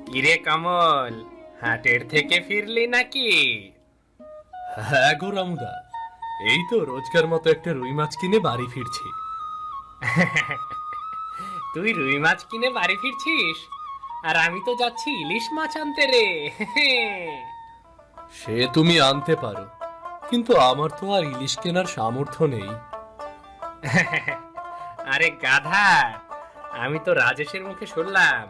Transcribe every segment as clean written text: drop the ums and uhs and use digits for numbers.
কিরে কমল, হাটের থেকে ফিরলি নাকি? হ্যাঁ গো রামুদা, এই তো রোজকার মতো একটা রুই মাছ কিনে বাড়ি ফিরছি। তুই রুই মাছ কিনে বাড়ি ফিরছিস, আর আমি তো যাচ্ছি ইলিশ মাছ আনতে রে। সে তুমি আনতে পারো, কিন্তু আমার তো আর ইলিশ কেনার সামর্থ্য নেই। আরে গাধা, আমি তো রাজেশের মুখে শুনলাম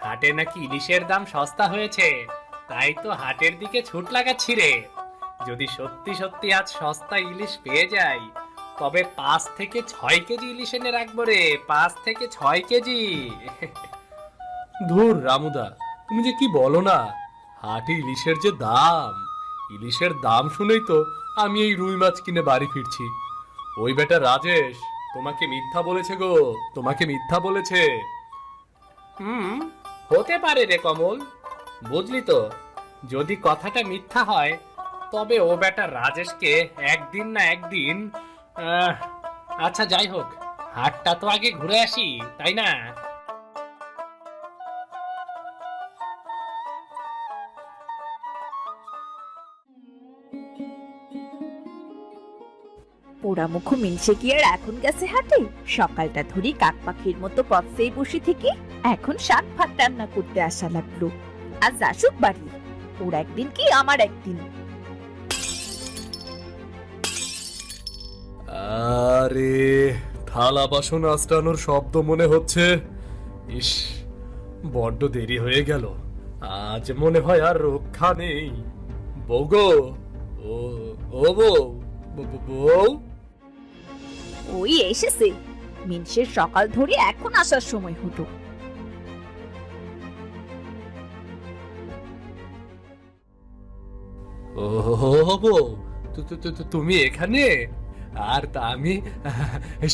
হাটে নাকি ইলিশের দাম সস্তা হয়েছে, তাই তো হাটের দিকে ছুট লাগাচ্ছি রে। যদি সত্যি সত্যি আজ সস্তা ইলিশ পেয়ে যাই, তবে 5 থেকে 6 কেজি ইলিশ এনে রাখবো রে, 5 থেকে 6 কেজি। ধুর রামুদা, তুমি যে কি বলো না, হাটে ইলিশের যে দাম, ইলিশের দাম শুনেই তো আমি এই রুই মাছ কিনে বাড়ি ফিরছি। ওই বেটা রাজেশ তোমাকে মিথ্যা বলেছে গো, তোমাকে মিথ্যা বলেছে। হুম, হতে পারে রে কমল, বুঝলি তো, যদি কথাটা মিথ্যা হয়, তবে ও বেটা রাজেশকে একদিন না একদিন আহ, আচ্ছা যাই হোক, হাটটা তো আগে ঘুরে আসি, তাই না? পোড়ামুখ মিনসে কি আর এখন গেছে হাটে? সকালটা ধরে কাক পাখির মতো পথেই বসে থেকে এখন শাক ভাত রান্না করতে আসা লাগলো। আজ আসুক বাড়ি, ওর একদিন কি আমার একদিন। আরে থালা বাসন আস্তানোর শব্দ মনে হচ্ছে। ইস, বড্ড দেরি হয়ে গেল, আজ মনে হয় আর রক্ষা নেই। বউ গো, ও ও বউ, বউ। ওই এসেছে, মিনসের সকাল ধরে এখন আসার সময় হতো। ও বউ, তুমি এখানে? আর তা আমি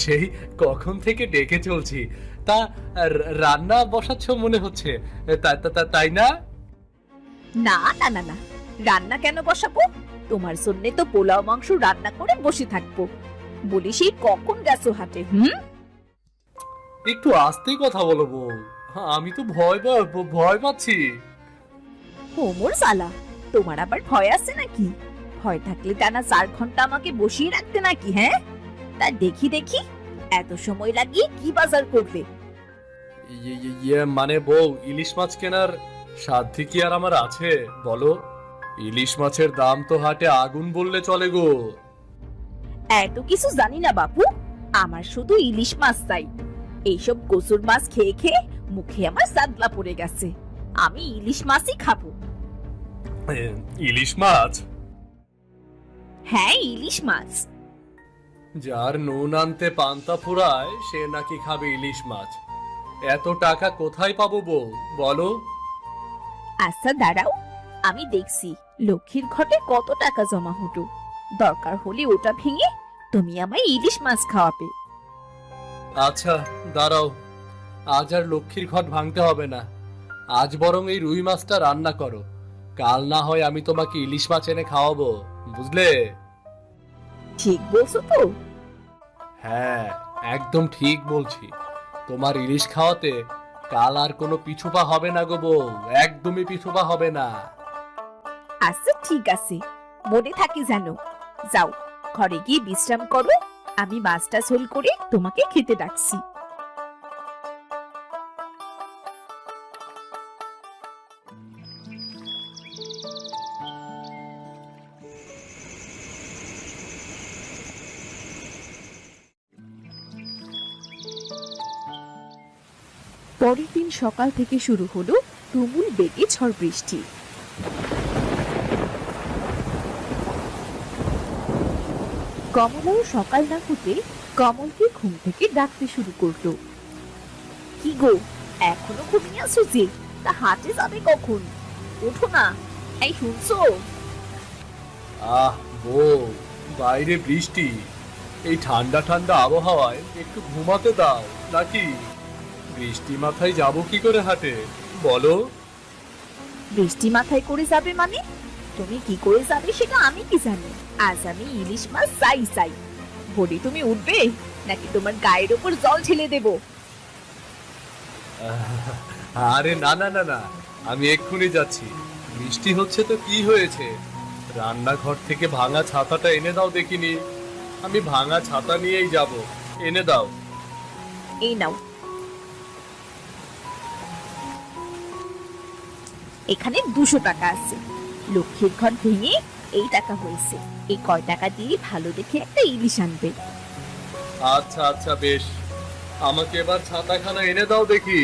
সেই কখন থেকে ডেকে চলছি। তা রান্না বসাচ্ছ মনে হচ্ছে, তাই না? না না না না, রান্না কেন বসাবো? তোমার জন্য তো পোলাও মাংস রান্না করে বসে থাকবো। বলি সেই কখন গেছো হাটে? একটু আস্তে কথা বলো বউ, আমি তো ভয় পাচ্ছি। হোমর সালা, তোমার আবার ভয় আছে নাকি? ভয় থাকলে টানা 4 ঘন্টা আমাকে বসিয়ে রাখতে নাকি? হ্যাঁ, তা দেখি দেখি এত সময় লাগিয়ে কি বাজার করবে? ইয়ে মানে বউ, ইলিশ মাছ কেনার সাধ্য কি আর আমার আছে বলো? ইলিশ মাছের দাম তো হাটে আগুন বললে চলে গো। এত কিছু জানি না বাপু, আমার শুধু ইলিশ মাছ চাই। এইসব কচুর মাছ খেয়ে খেয়ে মুখে আমার সাদলা পড়ে গেছে। আমি ইলিশ মাছই খাবো। ইলিশ মাছ? হ্যাঁ, ইলিশ মাছ। যার নুন আনতে পান্তা ফুরায় সে নাকি খাবে ইলিশ মাছ। এত টাকা কোথায় পাবো বউ বলো? আচ্ছা দাঁড়াও, আমি দেখছি লক্ষ্মীর ঘটে কত টাকা জমা হতো। দরকার হলে ওটা ভেঙে তুমি আমায় ইলিশ মাছ খাওয়াবে। আচ্ছা দাঁড়াও, আজ আর লক্ষ্মীর ঘট ভাঙতে হবে না। আজ বরং এই রুই মাছটা রান্না করো, কাল না হয় আমি তোমাকে ইলিশ মাছ এনে খাওয়াবো, বুঝলে? ঠিক বলছো তো? হ্যাঁ, একদম ঠিক বলছি। তোমার ইলিশ খাওয়াতে কাল আর কোনো পিছুপা হবে না গো বউ, একদমই পিছুপা হবে না। আচ্ছা ঠিক আছে, মনে থাকি যেন। যাও, ঘরে গিয়ে বিশ্রাম করো, আমি মাছটা ঝোল করে তোমাকে খেতে ডাকছি। পরের দিন সকাল থেকে শুরু হলো তুমুল বেগে ঝড় বৃষ্টি। কমলাও সকাল না হতে কমলকে ঘুম থেকে ডাকতে শুরু করলো। কি গো, এখনো ঘুমিয়ে আছো যে? তা হাটে যাবে কখন? ওঠো না, এই শুনছো? আহ বউ, বাইরে বৃষ্টি, এই ঠান্ডা ঠান্ডা আবহাওয়ায় একটু ঘুমাতে দাও নাকি? বৃষ্টি মাথায় যাবো কি করে হাটে বলো? বৃষ্টি মাথায় করে যাবে মানে? তুমি কি করে যাবে সেটা আমি কি জানি? আজ আমি ইলিশ মাছ চাই চাই। ভোরে তুমি উঠবে নাকি তোমার গায়ের ওপর জল ঢেলে দেব? আরে না না না না, আমি এক্ষুনি যাচ্ছি। বৃষ্টি হচ্ছে তো কি হয়েছে, রান্নাঘর থেকে ভাঙা ছাতাটা এনে দাও দেখিনি। আমি ভাঙা ছাতা নিয়েই যাব, এনে দাও। এই নাও, এখানে 200 টাকা আছে। লক্ষ্মীর ঘর ভেঙে এই টাকা হয়েছে। এই কয় টাকা দিয়ে ভালো দেখে একটা ইলিশ আনবে। আচ্ছা আচ্ছা বেশ, আমাকে এবার ছাতাখানা এনে দাও দেখি।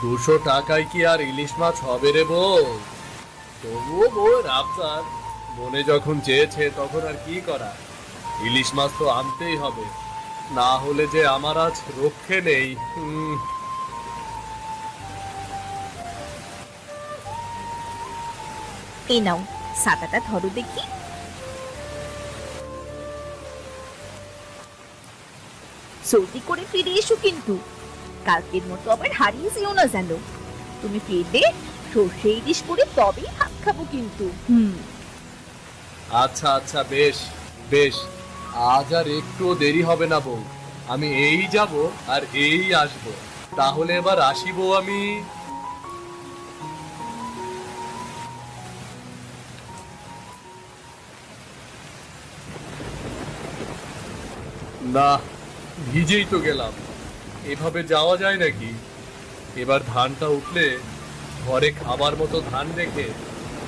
200 টাকায় কি আর ইলিশ মাছ হবে রে বউ? তবুও বউয়ের আবদার, মনে যখন চেয়েছে তখন আর কি করা। ইলিশ মাছ তো আনতেই হবে, না হলে যে আমার আজ রক্ষে নেই। এই নাও, ছাতাটা ধরো দেখি। জলদি করে ফিরে এসো কিন্তু, কালকের মতো আবার হারিয়ে যেও না যেন। তুমি ফিরলে সর্ষে ইলিশ করে তবেই ভাত খাবো কিন্তু। আচ্ছা আচ্ছা বেশ বেশ, আজ আর একটু দেরি হবে না বউ। আমি এই যাব আর এই আসব, তাহলে এবার আসিব আমি। না, ভিজেই তো গেলাম, এভাবে যাওয়া যায় নাকি? এবার ধানটা উঠলে ঘরে খাবার মতো ধান রেখে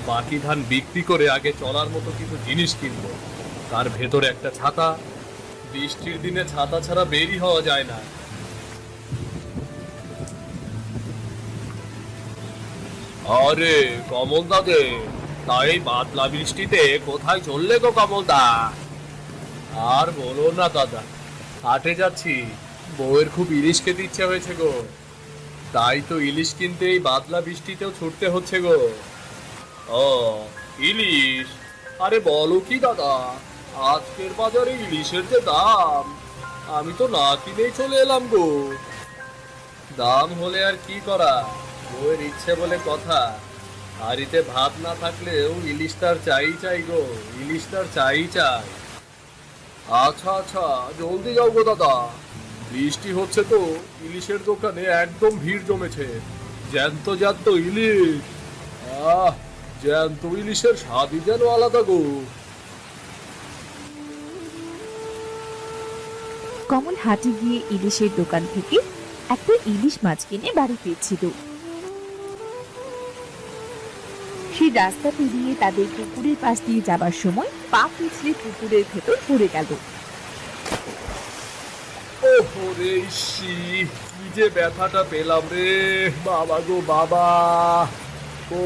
বাকি ধান বিক্রি করে আগে চলার মতো কিছু জিনিস কিনবো। তার ভেতরে একটা ছাতা, বৃষ্টির দিনে ছাতা ছাড়া বেরই হওয়া যায় না। আরে কমল দাদে, তাই বাদলা বৃষ্টিতে কোথায় চললে গো কমল দা? আর বলো না দাদা, হাটে যাচ্ছি, বউয়ের খুব ইলিশ খেতে ইচ্ছে হয়েছে গো, তাই তো ইলিশ কিনতে এই বাদলা বৃষ্টিতেও ছুটতে হচ্ছে গো। ও ইলিশ, আরে বলো কি দাদা, আজকের বাজারে ইলিশের যে দাম, আমি তো না কিনেই চলে এলাম গো। দাম হলে আর কি করা, বউয়ের ইচ্ছে বলে কথা। হাড়িতে ভাত না থাকলেও ইলিশ তার চাই চাই গো, ইলিশ তার চাই চাই। আচ্ছা আচ্ছা, জলদি যাও গো দাদা, বৃষ্টি হচ্ছে তো ইলিশের দোকানে একদম ভিড় জমেছে। জ্যান্ত জ্যান্ত ইলিশ, আহ, জ্যান্ত ইলিশের স্বাদই যেন আলাদা গো। কমল হাটে গিয়ে ইলিশের দোকান থেকে একটা ইলিশ মাছ কিনে বাড়ি ফিরছিল। সে রাস্তা পেরিয়ে তাদের পুকুরের পাশ দিয়ে যাবার সময় পা পিছলে পুকুরের ভেতর পড়ে গেল। ওরে ইসি, কি যে ব্যথাটা পেলাম রে বাবা গো বাবা। ও,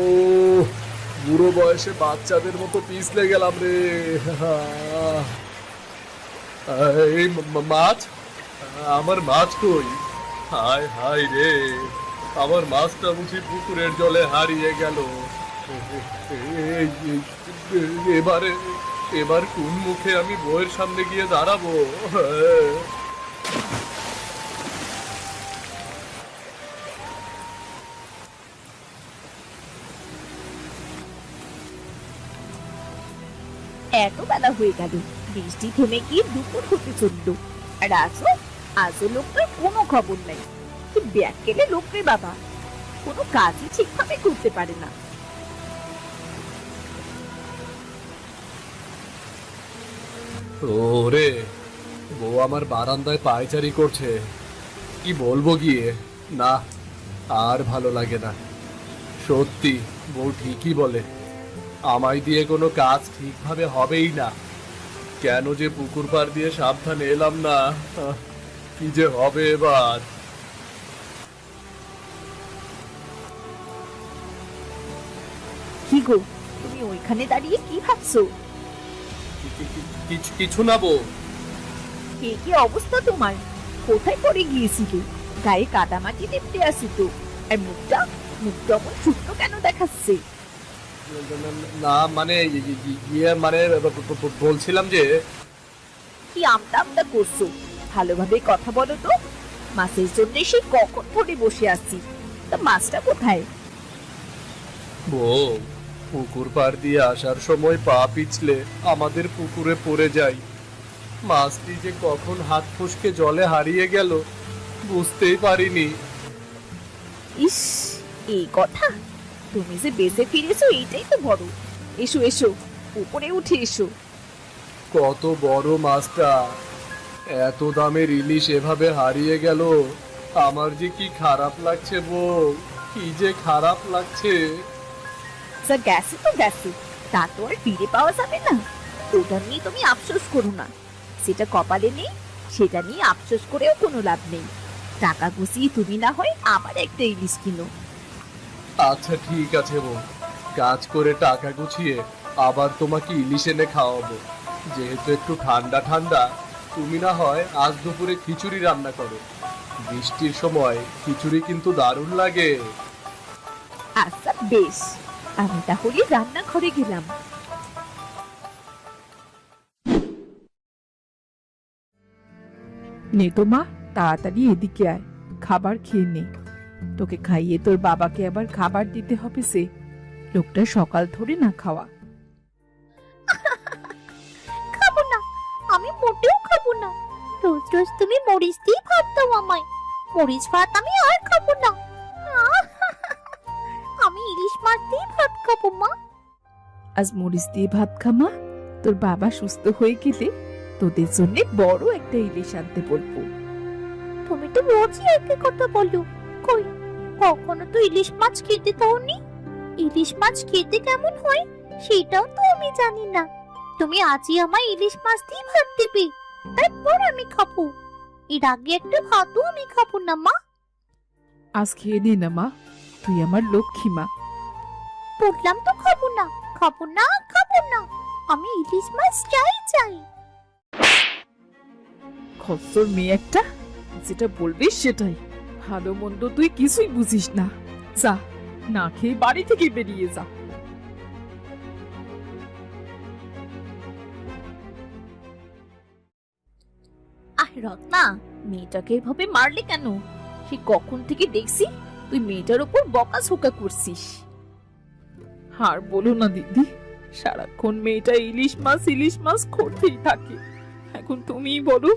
বুড়ো বয়সে বাচ্চাদের মতো পিছলে গেলাম রে। এই মাছ, আমার মাছ কই? হায় হায় রে, আমার মাছটা বুঝি পুকুরের জলে হারিয়ে গেল। এবারে এবার কোন মুখে আমি বউয়ের সামনে গিয়ে দাঁড়াবো? এত বেলা হয়ে গেল, বৃষ্টি থেমে গিয়ে দুপুর হতে চলল, আর আজও লোকটার কোনো খবর নাই। কি ব্যাগ কেলে লোক রে বাবা, কোনো কাজই ঠিকভাবে করতে পারে না। ওরে, বউ আমার বারান্দায় পায়চারি করছে, কি বলবো গিয়ে। না, আর ভালো লাগে না। সত্যি বউ ঠিকই বলে, আমায় দিয়ে কোনো কাজ ঠিকভাবে হবেই না। কেন যে পুকুর পাড় দিয়ে সাবধানে এলাম না, কি যে হবে এবার। কি গো, তুমি ওইখানে দাঁড়িয়ে কি ভাবছো? কিছু কিছু না বউ। কে কি অবস্থা তোমার? কোথায় পড়ে গিয়েছিলে? গায়ে কাদামাটি লেপটে আসি তো, আর মুখটা মুখটা অমন শুকনো কেন দেখাচ্ছে? না মানে ইয়ে মানে বলছিলাম যে, কি আমতা আমতা করছো? ভালোভাবে কথা বলো তো। মাছের জন্য সেই কখন ধরে বসে আছি, তা মাছটা কোথায়? বউ, পুকুর পাড় দিয়ে আসার সময় পা পিছলে আমাদের পুকুরে পড়ে যাই, মাছটি যে কখন হাত ফসকে জলে হারিয়ে গেল বুঝতেই পারিনি। ইস, এই কথা! তুমি যে বেঁচে ফিরেছো এইটাই তো বড়। এসো এসো, উপরে উঠে এসো। কত বড় মাছটা! এত দামের ইলিশ এভাবে হারিয়ে গেল। আমার যে কি খারাপ লাগছে বউ, কি যে খারাপ লাগছে। যা গেছে তো গেছে, তা তো আর ফিরে পাওয়া যাবে না। ওটা নিয়ে তুমি আফসোস করো না। সেটা কপালে নেই, সেটা নিয়ে আফসোস করেও কোনো লাভ নেই। টাকা গুছিয়ে তুমি না হয় আবার একটা ইলিশ কিনো। আচ্ছা ঠিক আছে বউ, কাজ করে টাকা গুছিয়ে আবার তোমাকে ইলিশ এনে খাওয়াবো। যেহেতু একটু ঠান্ডা ঠান্ডা, তুমি না হয় আজ দুপুরে খিচুড়ি রান্না করো। বৃষ্টির সময় খিচুড়ি কিন্তু দারুণ লাগে। আচ্ছা বেশ, আমি তাহলে রান্নাঘরে গেলাম। নে তো মা, তাড়াতাড়ি এদিকে আয়, খাবার খেয়ে নে। তোকে খাইয়ে তোর বাবাকে আবার খাবার দিতে হবে। সে লোকটা সকাল ধরে না খাওয়া। খাবো না, আমি মোটেও খাবো না। রোজ রোজ তুমি মরিচ দিয়ে ভাত দাও আমায়। মরিচ ভাত আমি আর খাবো না। আহ! আমি ইলিশ মাছ দিয়ে ভাত খাবো মা। আজ মরিচ দিয়ে ভাত খা মা। তোর বাবা সুস্থ হয়ে গেলে তোদের জন্য বড় একটা ইলিশ আনতে বলবো। তুমি তো রোজই একই কথা বলো। কই, কখনো তো ইলিশ মাছ খেতে দাওনি। ইলিশ মাছ খেতে কেমন হয় সেটাও তো আমি জানি না। তুমি আজই আমায় ইলিশ মাছ দিয়ে ভাত দেবে, তারপর আমি খাবো। এর আগে একটা ভাতও আমি খাবো না মা। আজ খেয়ে নে না মা, তুই আমার লক্ষ্মী মা। বললাম তো খাবো না, খাবো না, খাবো না। আমি ইলিশ মাছ চাই চাই। খচ্চর মেয়ে একটা, যেটা বলবি সেটাই। ভালো মন্দ তুই কিছুই বুঝিস না। যা, না খেয়ে বাড়ি থেকে বেরিয়ে যা। আহ রত্না, মেয়েটাকে এভাবে মারলে কেন? সে কখন থেকে দেখছি তুই মেয়েটার উপর বকাঝকা করছিস। আর বলো না দিদি, সারাক্ষণ মেয়েটা ইলিশ মাছ করতেই থাকে। এখন তুমিই বলো,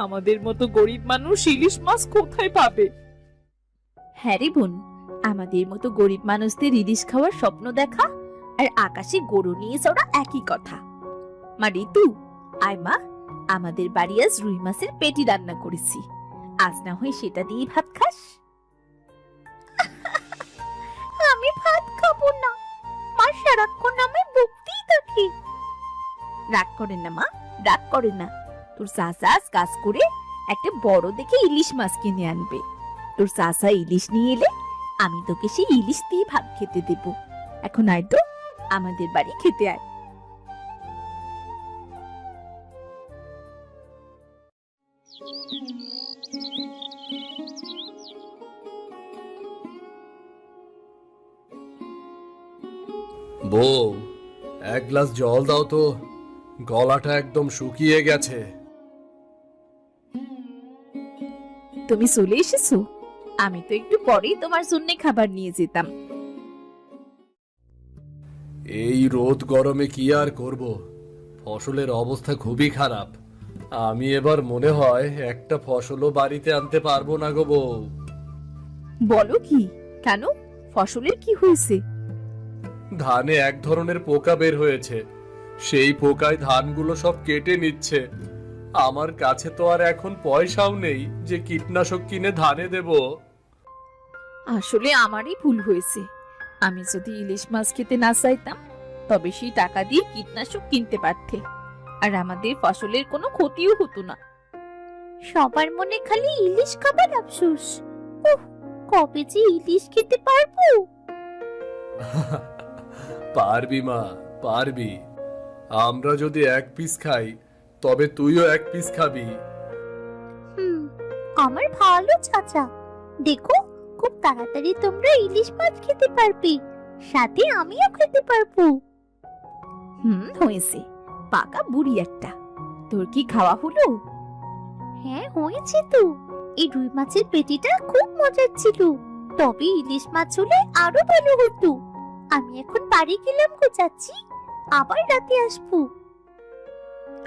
আমাদের মতো গরিব মানুষ ইলিশ মাছ কোথায় পাবে? হ্যাঁ রে বোন, আমাদের মতো গরিব মানুষদের ইলিশ খাওয়ার স্বপ্ন দেখা আর আকাশে গরু নিয়ে চড়া একই কথা। মা ঋতু, আয় মা, আমাদের বাড়ি আজ রুই মাছের পেটি রান্না করেছি। আজ না হয় সেটা দিয়ে ভাত খাস। আমি ভাত খাবো না। মা সারাক্ষণ আমায় বকতেই থাকে। রাগ করেন না মা, রাগ করেন না। তোর চাচা আজ কাজ করে একটা বড় দেখে ইলিশ মাছ কিনে আনবে। তোর চাচা ইলিশ নিয়ে এলে আমি তোকে সেই ইলিশ দিয়ে ভাত খেতে দেব। এখন আয় তো, আমাদের বাড়ি খেতে আয়। বউ, এক গ্লাস জল দাও তো, গলাটা একদম শুকিয়ে গেছে। তুমি চলে এসেছো? আমি তো একটু পরেই তোমার জন্য খাবার নিয়ে যেতাম। এই রোদ গরমে কি আর করব, ফসলের অবস্থা খুবই খারাপ। আমি এবার মনে হয় একটা ফসলও বাড়িতে আনতে পারবো না গো বউ। বলো কি? কেন, ফসলের কি হয়েছে? ধানে এক ধরনের পোকা বের হয়েছে, সেই পোকায় ধানগুলো সব কেটে নিচ্ছে। আমার কাছে তো আর এখন পয়সাও নেই যে কীটনাশক কিনে ধানে দেব। আসলে আমারই ভুল হয়েছে। আমি যদি ইলিশ মাছ খেতে না চাইতাম, তবে সেই টাকা দিয়ে কীটনাশক কিনতে পারতে, আর আমাদের ফসলের কোনো ক্ষতিও হতো না। সবার মনে খালি ইলিশ খাবার আফসোস। উহ, কবে যে ইলিশ খেতে পারবো। পারবি মা, পারবি। আমরা যদি এক পিস খাই, তবে তুইও এক পিস খাবি। আমার ভালো চাচা। দেখো, খুব তাড়াতাড়ি তোমরা ইলিশ মাছ খেতে পারবে, সাথে আমিও খেতে পারবো। হয়েছে, পাকা বুড়ি একটা। তোর কি খাওয়া হলো? হ্যাঁ হয়েছে তো। এই রুই মাছের পেটিটা খুব মজার ছিল, তবে ইলিশ মাছ হলে আরো ভালো হতো। আমি এখন বাড়ি গেলাম গো চাচি, আবার রাতে আসবো।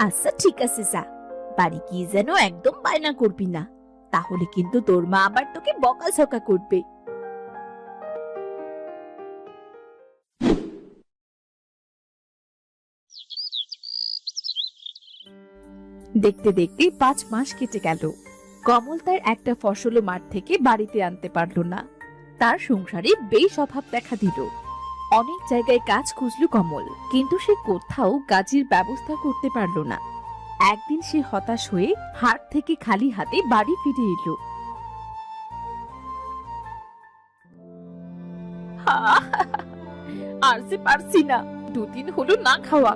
আচ্ছা ঠিক আছে, যা, বাড়ি কি যেন একদম বায়না করবি না, তাহলে কিন্তু তোর মা আবার তোকে বকাঝকা করবে। দেখতে দেখতে 5 মাস কেটে গেল। কমল তার একটা ফসলও মাঠ থেকে বাড়িতে আনতে পারল না। তার সংসারে বেশ অভাব দেখা দিল। অনেক জায়গায় কাজ খুঁজল কমল, কিন্তু সে কোথাও কাজের ব্যবস্থা করতে পারল না। একদিন সে হতাশ হয়ে হাট থেকে খালি হাতে বাড়ি ফিরে এলো। আর যে পারছি না, দুদিন হলো না খাওয়া,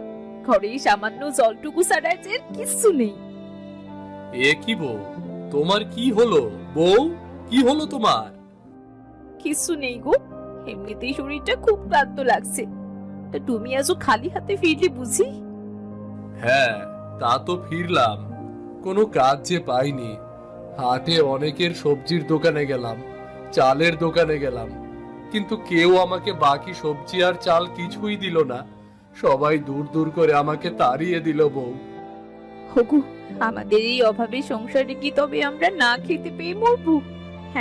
ঘরে সামান্য জলটুকু ছাড়া যে আর কিচ্ছু নেই। এ কি বউ, তোমার কি হলো? বউ, কি হলো তোমার? কিচ্ছু নেই গো, এমনিতেই শরীরটা খুব ক্লান্ত লাগছে। তা তুমি আজও খালি হাতে ফিরলে বুঝি? হ্যাঁ, তা তো ফিরলাম, কোনো কাজ যে পাইনি। হাটে অনেকের সবজির দোকানে গেলাম, চালের দোকানে গেলাম, কিন্তু কেউ আমাকে বাকি সবজি আর চাল কিছুই দিল না। সবাই দূর দূর করে আমাকে তাড়িয়ে দিল বউ। হগু, আমাদের এই অভাবে সংসারে কি তবে আমরা না খেতে পেয়ে মরবো?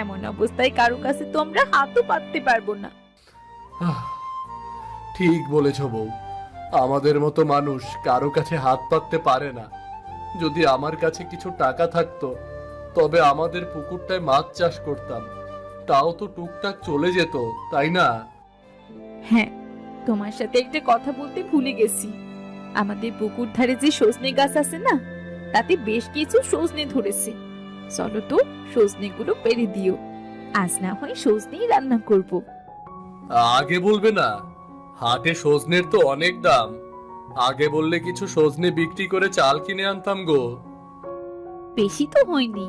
এমন অবস্থায় কারো কাছে তো আমরা হাতও পাততে পারবো না। আহ, ঠিক বলেছ বউ, আমাদের মতো মানুষ কারো কাছে হাত পাততে পারে না। যদি আমার কাছে কিছু টাকা থাকতো, তবে আমাদের পুকুরটায় মাছ চাষ করতাম, তাও তো টুকটাক চলে যেত, তাই না? হ্যাঁ, তোমার সাথে একটা কথা বলতে ভুলে গেছি। আমাদের পুকুর ধারে যে সজনে গাছ আছে না, তাতে বেশ কিছু সজনে ধরেছে। চলো তো সজনে গুলো পেরে দিও, আজ না হয় সজনেই রান্না করব। আগে বলবে না? হাটে সজনের তো অনেক দাম। আগে বললে কিছু সজনে বিক্রি করে চাল কিনে আনতাম গো। বেশি তো হয়নি,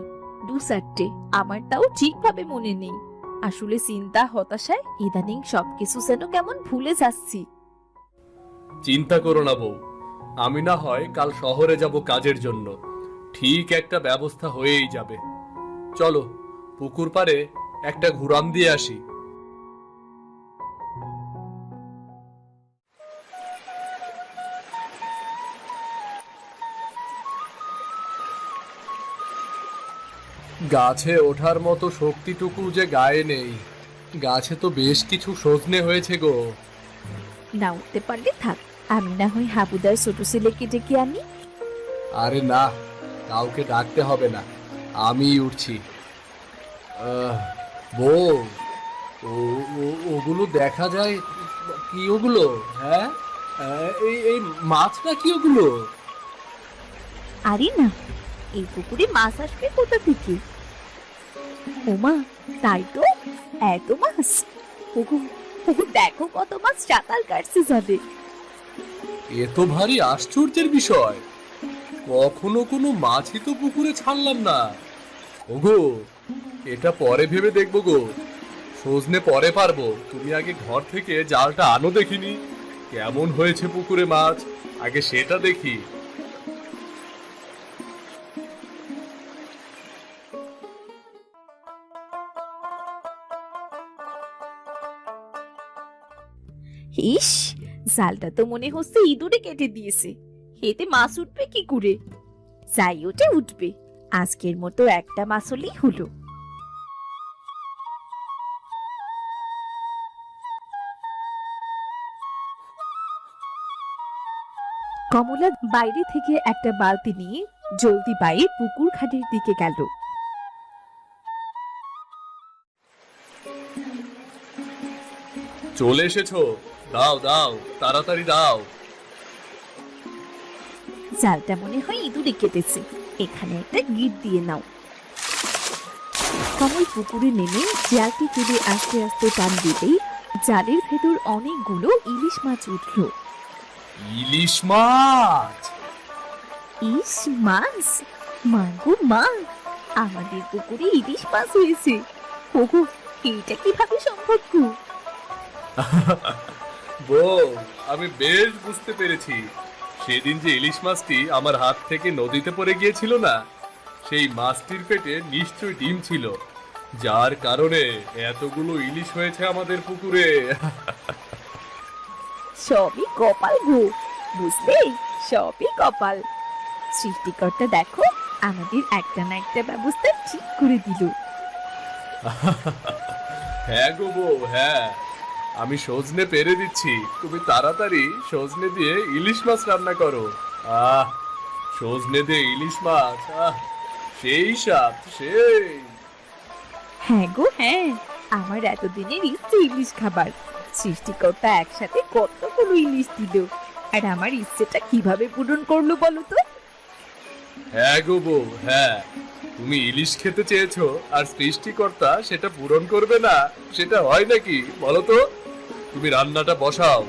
2-4টে, আমার তাও ঠিকভাবে মনে নেই। আসলে চিন্তা হতাশায় ইদানিং সবকিছু যেন কেমন ভুলে যাচ্ছি। চিন্তা করো না বউ, আমি না হয় কাল শহরে যাব কাজের জন্য, ঠিক একটা ব্যবস্থা হয়েই যাবে। চলো পুকুর পাড়ে একটা ঘুরাম দিয়ে আসি। গাছে ওঠার মতো শক্তিটুকু যে গায়ে নেই। গাছে তো বেশ কিছু সজনে হয়েছে গো। না উঠতে পারলে থাক, আমি না হয় হাবুদার ছোট ছেলেকে ডেকে আনি। আরে না, কাউকে ডাকতে হবে না, আমি উঠছি। বউ, ওগুলো দেখা যায় কি? ওগুলো, হ্যাঁ, এই মাছ না কি ওগুলো? আরে না, এই পুকুরে মাছ আসবে কোথা থেকে? ওমা, তাই তো, এত মাছ! ওগো, ওগো, দেখো কত মাছ চাতাল কাটছে যাবে। এ তো ভারী আশ্চর্যের বিষয়, কখনো কোনো মাছই তো পুকুরে ছাড়লাম না। ওগো, এটা পরে ভেবে দেখবো গো, সজনে পরে পারবো। তুমি আগে ঘর থেকে জালটা আনো, দেখিনি কেমন হয়েছে পুকুরে মাছ, আগে সেটা দেখি। ইস, জালটা তো মনে হচ্ছে ইঁদুরে কেটে দিয়েছে। এতে মাছ উঠবে কি করে? যাই ওঠে উঠবে, আজকের মতো একটা মাছ হলেই হলো। কমলা বাইরে থেকে একটা বালতি নিয়ে জলদি পায়ে পুকুর ঘাটের দিকে গেল। চলে এসেছো, দাও দাও, তাড়াতাড়ি দাও। জালটা মনে হয় ইঁদুরে কেটেছে, এখানে একটা গিট দিয়ে নাও। কমল পুকুরে নেমে জালটি ফেলে আস্তে আস্তে টান দিতেই জালের ভেতর অনেকগুলো ইলিশ মাছ উঠল। ইলিশ মাছ! ইস মাছ! মা গো মা, আমাদের পুকুরে ইলিশ মাছ হয়েছে। ওগো, এটা কিভাবে সম্ভব গো? বউ, আমি বেশ বুঝতে পেরেছি। সেদিন যে ইলিশ মাছটি আমার হাত থেকে নদীতে পড়ে গিয়েছিল না, সেই মাছটির পেটে নিশ্চয়ই ডিম ছিল, যার কারণে এতগুলো ইলিশ হয়েছে আমাদের পুকুরে। সবই কপাল গো, বুঝলে, সবই কপাল। সৃষ্টিকর্তা দেখো আমাদের একটা না একটা ব্যবস্থা ঠিক করে দিল। হ্যাঁ গো বউ, হ্যাঁ, আমি সজনে পেরে দিচ্ছি, তুমি তাড়াতাড়ি সজনে দিয়ে ইলিশ মাছ রান্না করো। আহ, সজনে দিয়ে ইলিশ মাছ, সেই স্বাদ, সেই। হ্যাঁ গো হ্যাঁ, আমার এতদিনের ইচ্ছে ইলিশ খাবার। সৃষ্টিকর্তা একসাথে কতগুলো ইলিশ দিল, আর আমার ইচ্ছেটা কিভাবে পূরণ করলো বলো তো? হ্যাঁ গো বউ, হ্যাঁ, তুমি ইলিশ খেতে চেয়েছো আর সৃষ্টিকর্তা সেটা পূরণ করবে না, সেটা হয় নাকি বলো তো? তুমি রান্নাটা বসাও,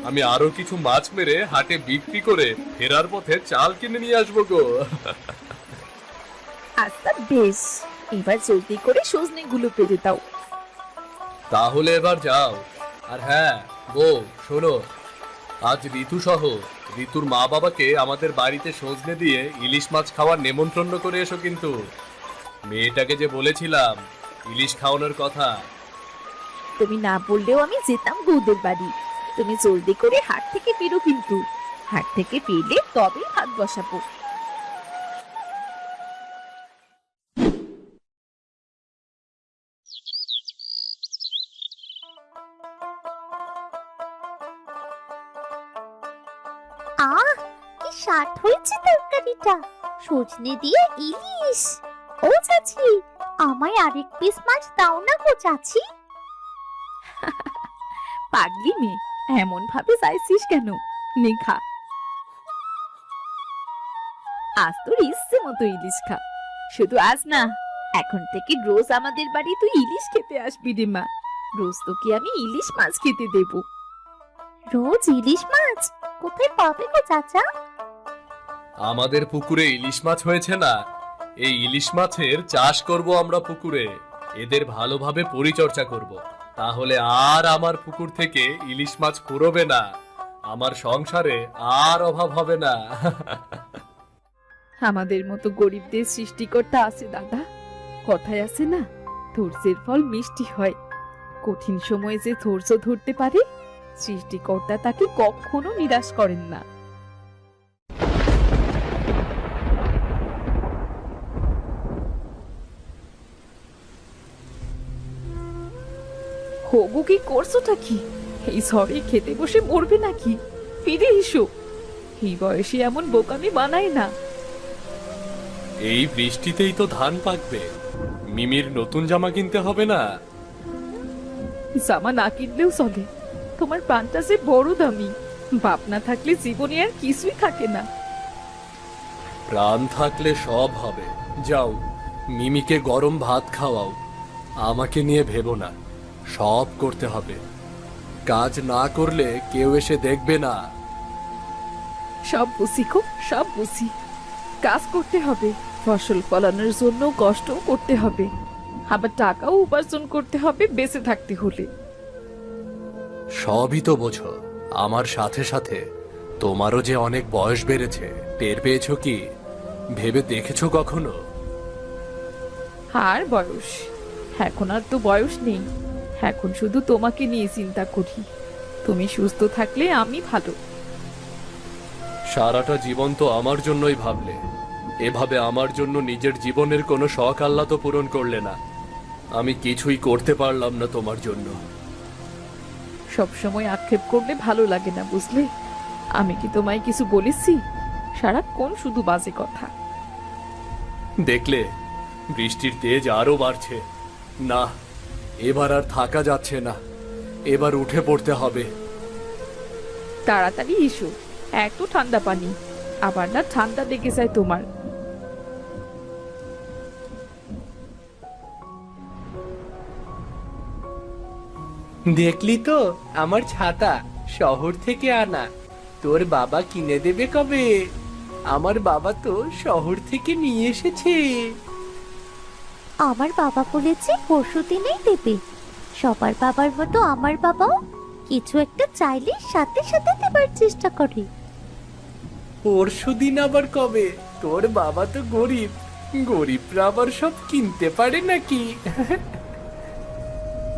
আমি আরো কিছু মাছ মেরে হাটে বিক্রি করে ফেরার পথে চাল কিনে নিয়ে আসবো গো। আচ্ছা বেশ, এবার জলদি করে সজনে গুলো পেরে দাও। তাহলে এবার যাও। আর হ্যাঁ বউ, শোনো, আজ ঋতু সহ ঋতুর মা বাবাকে আমাদের বাড়িতে সজনে দিয়ে ইলিশ মাছ খাওয়ার নেমন্ত্রণ করে এসো কিন্তু। মেয়েটাকে যে বলেছিলাম ইলিশ খাওয়ানোর কথা। তুমি না বললেও আমি যেতাম বৌদের বাড়ি। তুমি জলদি করে হাট থেকে বেরো কিন্তু, হাট থেকে ফিরলে তবেই ভাত বসাবো। আহ, কি স্বাদ হয়েছে তরকারিটা! সজনে দিয়ে ইলিশ। ও চাচি, আমায় আরেক পিস মাছ দাও না গো চাচি। পাগলি মেয়ে, এমন ভাবে চাইছিস কেন? নে খা। আজ তোর ইচ্ছে মতো ইলিশ খা। শুধু আজ না, এখন থেকে রোজ আমাদের বাড়ি তুই ইলিশ খেতে আসবি রে মা। রোজ তোকে আমি ইলিশ মাছ খেতে দেব। রোজ ইলিশ মাছ কোথায় পাবে গো চাচা? আমাদের পুকুরে ইলিশ মাছ হয়েছে না, এই ইলিশ মাছের চাষ করব আমরা পুকুরে। এদের ভালোভাবে পরিচর্যা করব, তাহলে আর আমার পুকুর থেকে ইলিশ মাছ ফুরোবে না, আমার সংসারে আর অভাব হবে না। আমাদের মতো গরিবদের সৃষ্টিকর্তা আছে দাদা। কথায় আছে না, ধৈর্যের ফল মিষ্টি হয়। কঠিন সময়ে যে ধৈর্য ধরতে পারে, সৃষ্টিকর্তা তাকে কখনো নিরাশ করেন না। হবু কি করছোটা কি? এই ঝড়ে খেতে বসে মরবে নাকি? ফিরে এসো, এই বয়সে এমন বোকামি বানায় না। এই বৃষ্টিতেই তো ধান পাকবে, মিমির নতুন জামা কিনতে হবে না? জামা না কিনলেও চলে, তোমার প্রাণটা যে বড় দামি। বাপ না থাকলে জীবনে আর কিছুই থাকে না। প্রাণ থাকলে সব হবে। যাও, মিমিকে গরম ভাত খাওয়াও, আমাকে নিয়ে ভেবো না, সব করতে হবে। কাজ না করলে কেউ এসে দেখবে না। সব বুঝি গো, সব বুঝি। কাজ করতে হবে, ফসল ফলানোর জন্য কষ্টও করতে হবে, আবার টাকাও উপার্জন করতে হবে বেঁচে থাকতে হলে। সবই তো বোঝো, আমার সাথে সাথে তোমারও যে অনেক বয়স বেড়েছে, টের পেয়েছো কি? ভেবে দেখেছো কখনো? আর বয়স, এখন আর তো বয়স নেই। এখন শুধু তোমাকে নিয়ে চিন্তা করি। তুমি সুস্থ থাকলে আমি ভালো। সারাটা জীবন তো আমার জন্যই ভাবলে, এভাবে আমার জন্য নিজের জীবনের কোনো শখ আহ্লাদ পূরণ করলে না। আমি কিছুই করতে পারলাম না তোমার জন্য। সবসময় আক্ষেপ করলে ভালো লাগে না, বুঝলে? আমি কি তোমায় কিছু বলেছি? সারাক্ষণ শুধু বাজে কথা। দেখলে, বৃষ্টির তেজ আরো বাড়ছে। না, এবার আর থাকা যাচ্ছে না, এবার উঠে পড়তে হবে। তাড়াতাড়ি এসো, এত ঠান্ডা পানি, আবার না ঠান্ডা লেগে যায় তোমার। দেখলি তো আমার ছাতা, শহর থেকে আনা। তোর বাবা কিনে দেবে কবে? আমার বাবা তো শহর থেকে নিয়ে এসেছে। আমার বাবা বলেছে পরশু দিনেই দেবে। সবার বাবার মতো আমার বাবাও কিছু একটা চাইলে সাথে সাথে দেবার চেষ্টা করে। পরশুদিন আবার কবে? তোর বাবা তো গরিব, গরিবরা আবার সব কিনতে পারে নাকি?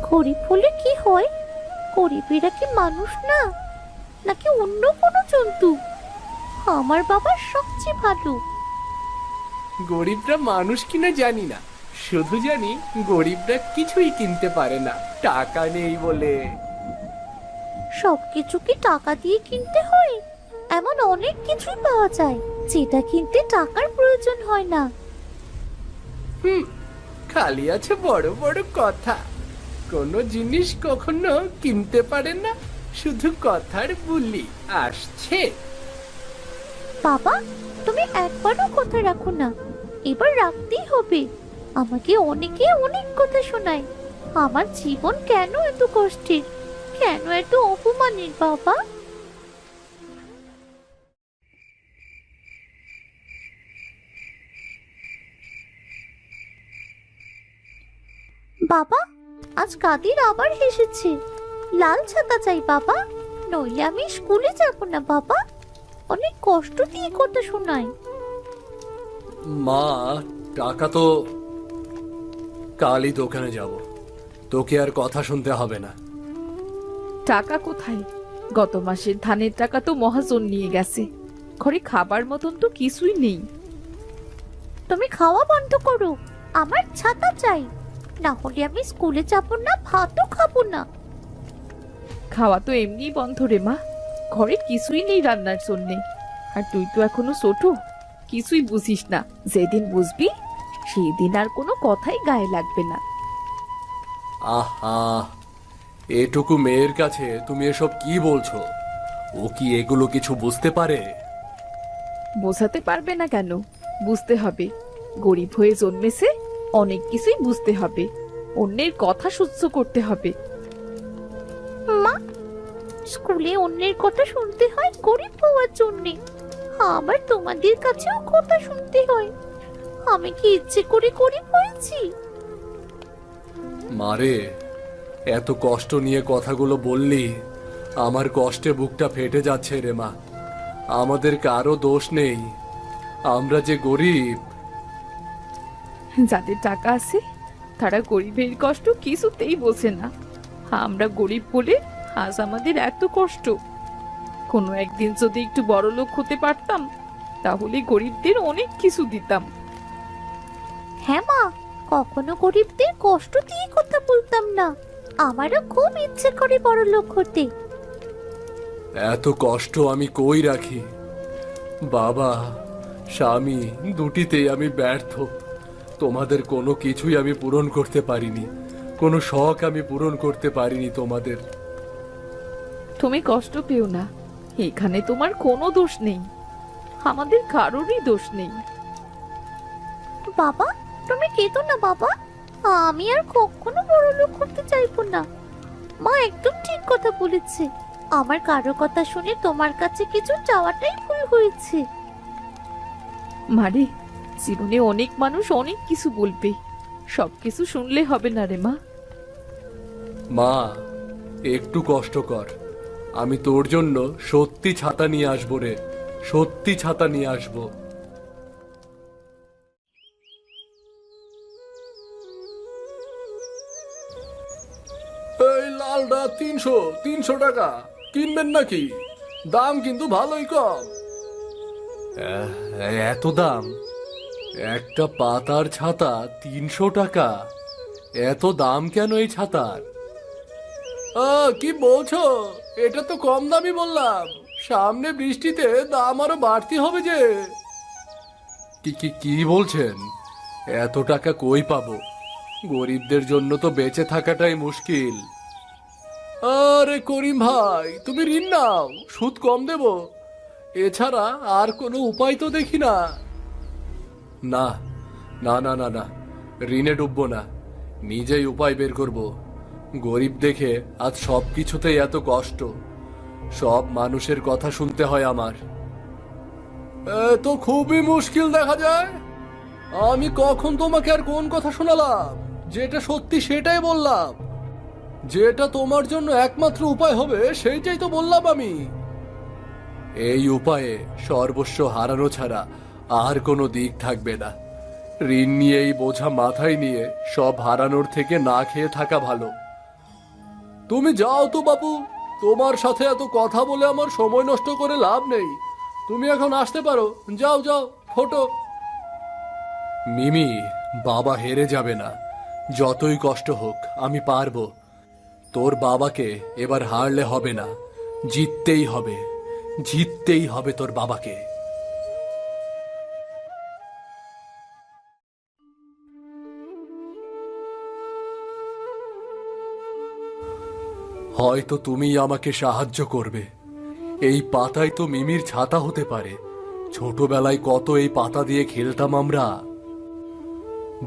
গরিব হলে কি হয়? গরিবেরা কি মানুষ না, নাকি অন্য কোনো জন্তু? আমার বাবা সবচেয়ে ভালো। গরিবরা মানুষ কিনা জানি না, শুধু জানি গরিবরা কিছুই কিনতে পারে না, টাকা নেই বলে। সবকিছু কি টাকা দিয়ে কিনতে হয়? এমন অনেক কিছুই পাওয়া যায় যেটা কিনতে টাকার প্রয়োজন হয় না। খালি আছে বড় বড় কথা, কোনো জিনিস কখনো কিনতে পারে না, শুধু কথার বুলি। আসছে। বাবা, তুমি একবারও কথা রাখো না, এবার রাখতেই হবে। আমাকে অনেকে অনেক কথা শোনায়, আমার জীবন কেন এত কষ্টের, কেন এত অপমানের বাবা। বাবা, আজ কাদির আবার হেসেছে। লাল ছাতা চাই বাবা, নইলে আমি স্কুলে যাব না বাবা। অনেক কষ্ট দিয়ে কথা শোনায়। মা, টাকা তো কালই দোকানে যাব, তোকে আর কথা শুনতে হবে না। টাকা কোথায়? গত মাসের ধানের টাকা তো মহাজন নিয়ে গেছে। ঘরে খাবার মতন তো কিছুই নেই। তুমি খাওয়া বন্ধ করো, আমার ছাতা চাই, না হলে আমি স্কুলে যাব না, ভাতও খাবো না। খাওয়া তো এমনি বন্ধ রে মা, ঘরে কিছুই নেই রান্নার জন্যে। আর তুই তো এখনো ছোট, কিছুই বুঝিস না। যেদিন বুঝবি সেই দিন আর কোনো কথাই গায়ে লাগবে না। আহা, এটুকু মেয়ের কাছে তুমি এসব কি বলছো? ও কি এগুলো কিছু বুঝতে পারে? বোঝাতে পারবে না কেন? বুঝতে হবে। গরিব হয়ে জন্মেছে, অনেক কিছুই বুঝতে হবে। অন্যের কথা সহ্য করতে হবে। মা, স্কুলে অন্যের কথা শুনতে হয় গরিব হওয়ার জন্যে, আবার তোমাদের কাছেও কথা শুনতে হয়। আমি কি ইচ্ছে করে গরিব হয়েছি? মারে, এত কষ্ট নিয়ে কথাগুলো বললি, আমার কষ্টে বুকটা ফেটে যাচ্ছে রে মা। আমাদের কারো দোষ নেই, আমরা যে গরিব। যাদের টাকা আছে তারা গরিবের কষ্ট কিছুতেই বোঝে না। আমরা গরিব বলে আজ আমাদের এত কষ্ট। কোনো একদিন যদি একটু বড় লোক হতে পারতাম, তাহলে গরিবদের অনেক কিছু দিতাম। হ্যাঁ মা, কখনো গরিবদের কষ্ট দিয়ে কথা বলতাম না। আমারও খুব ইচ্ছে করে বড় লোক হতে। এত কষ্ট আমি কই রাখি? বাবা, স্বামী দুটিতেই আমি ব্যর্থ। তোমাদের কোনো কিছুই আমি পূরণ করতে পারিনি, কোনো শখ আমি পূরণ করতে পারিনি তোমাদের। তুমি কষ্ট পেও না, এখানে তোমার কোনো দোষ নেই, আমাদের কারোরই দোষ নেই। বাবা, তুমি কেঁদো না বাবা, আমি আর কখনো বড় লোক হতে চাইবো না। মা একদম ঠিক কথা বলেছে, আমার কারো কথা শুনে তোমার কাছে কিছু চাওয়াটাই ভুল হয়েছে। মারে, জীবনে অনেক মানুষ অনেক কিছু বলবে, সবকিছু শুনলে হবে না রে মা। মা, একটু কষ্ট কর, আমি তোর জন্য সত্যি ছাতা নিয়ে আসবো রে, সত্যি ছাতা নিয়ে আসবো। এই লালটা 300 টাকা, কিনবেন নাকি? দাম কিন্তু ভালোই কম। এত দাম? একটা পাতার ছাতা 300 টাকা? এত দাম কেন এই ছাতার? কি বলছো? এটা তো কম দামই বললাম, সামনে বৃষ্টিতে দাম আরো বাড়তি হবে যে। কি কি কি বলছেন? এত টাকা কই পাবো? গরিবদের জন্য তো বেঁচে থাকাটাই মুশকিল। আরে করিম ভাই, তুমি ঋণ নাও, সুদ কম দেব, এছাড়া আর কোনো উপায় তো দেখি না। না না না না না, ঋণে ডুববো না, নিজেই উপায় বের করব। গরিব দেখে আজ সব কিছুতেই এত কষ্ট, সব মানুষের কথা শুনতে হয় আমার। তো খুবই মুশকিল দেখা যায়। আমি কখন তোমাকে আর কোন কথা শোনালাম? যেটা সত্যি সেটাই বললাম, যেটা তোমার জন্য একমাত্র উপায় হবে সেইটাই তো বললাম আমি। এই উপায়ে সর্বস্ব হারানো ছাড়া আর কোনো দিক থাকবে না। ঋণ নিয়ে এই বোঝা মাথায় নিয়ে সব হারানোর থেকে না খেয়ে থাকা ভালো। তুমি যাও তো বাবু, তোমার সাথে এত কথা বলে আমার সময় নষ্ট করে লাভ নেই। তুমি এখন আসতে পারো, যাও যাও ফোটো। মিমি, বাবা হেরে যাবে না, যতই কষ্ট হোক আমি পারবো। তোর বাবাকে এবার হারলে হবে না, জিততেই হবে, জিততেই হবে তোর বাবাকে। হয়তো তুমি আমাকে সাহায্য করবে। এই পাতাই তো মিমির ছাতা হতে পারে। ছোটবেলায় কত এই পাতা দিয়ে খেলতাম আমরা।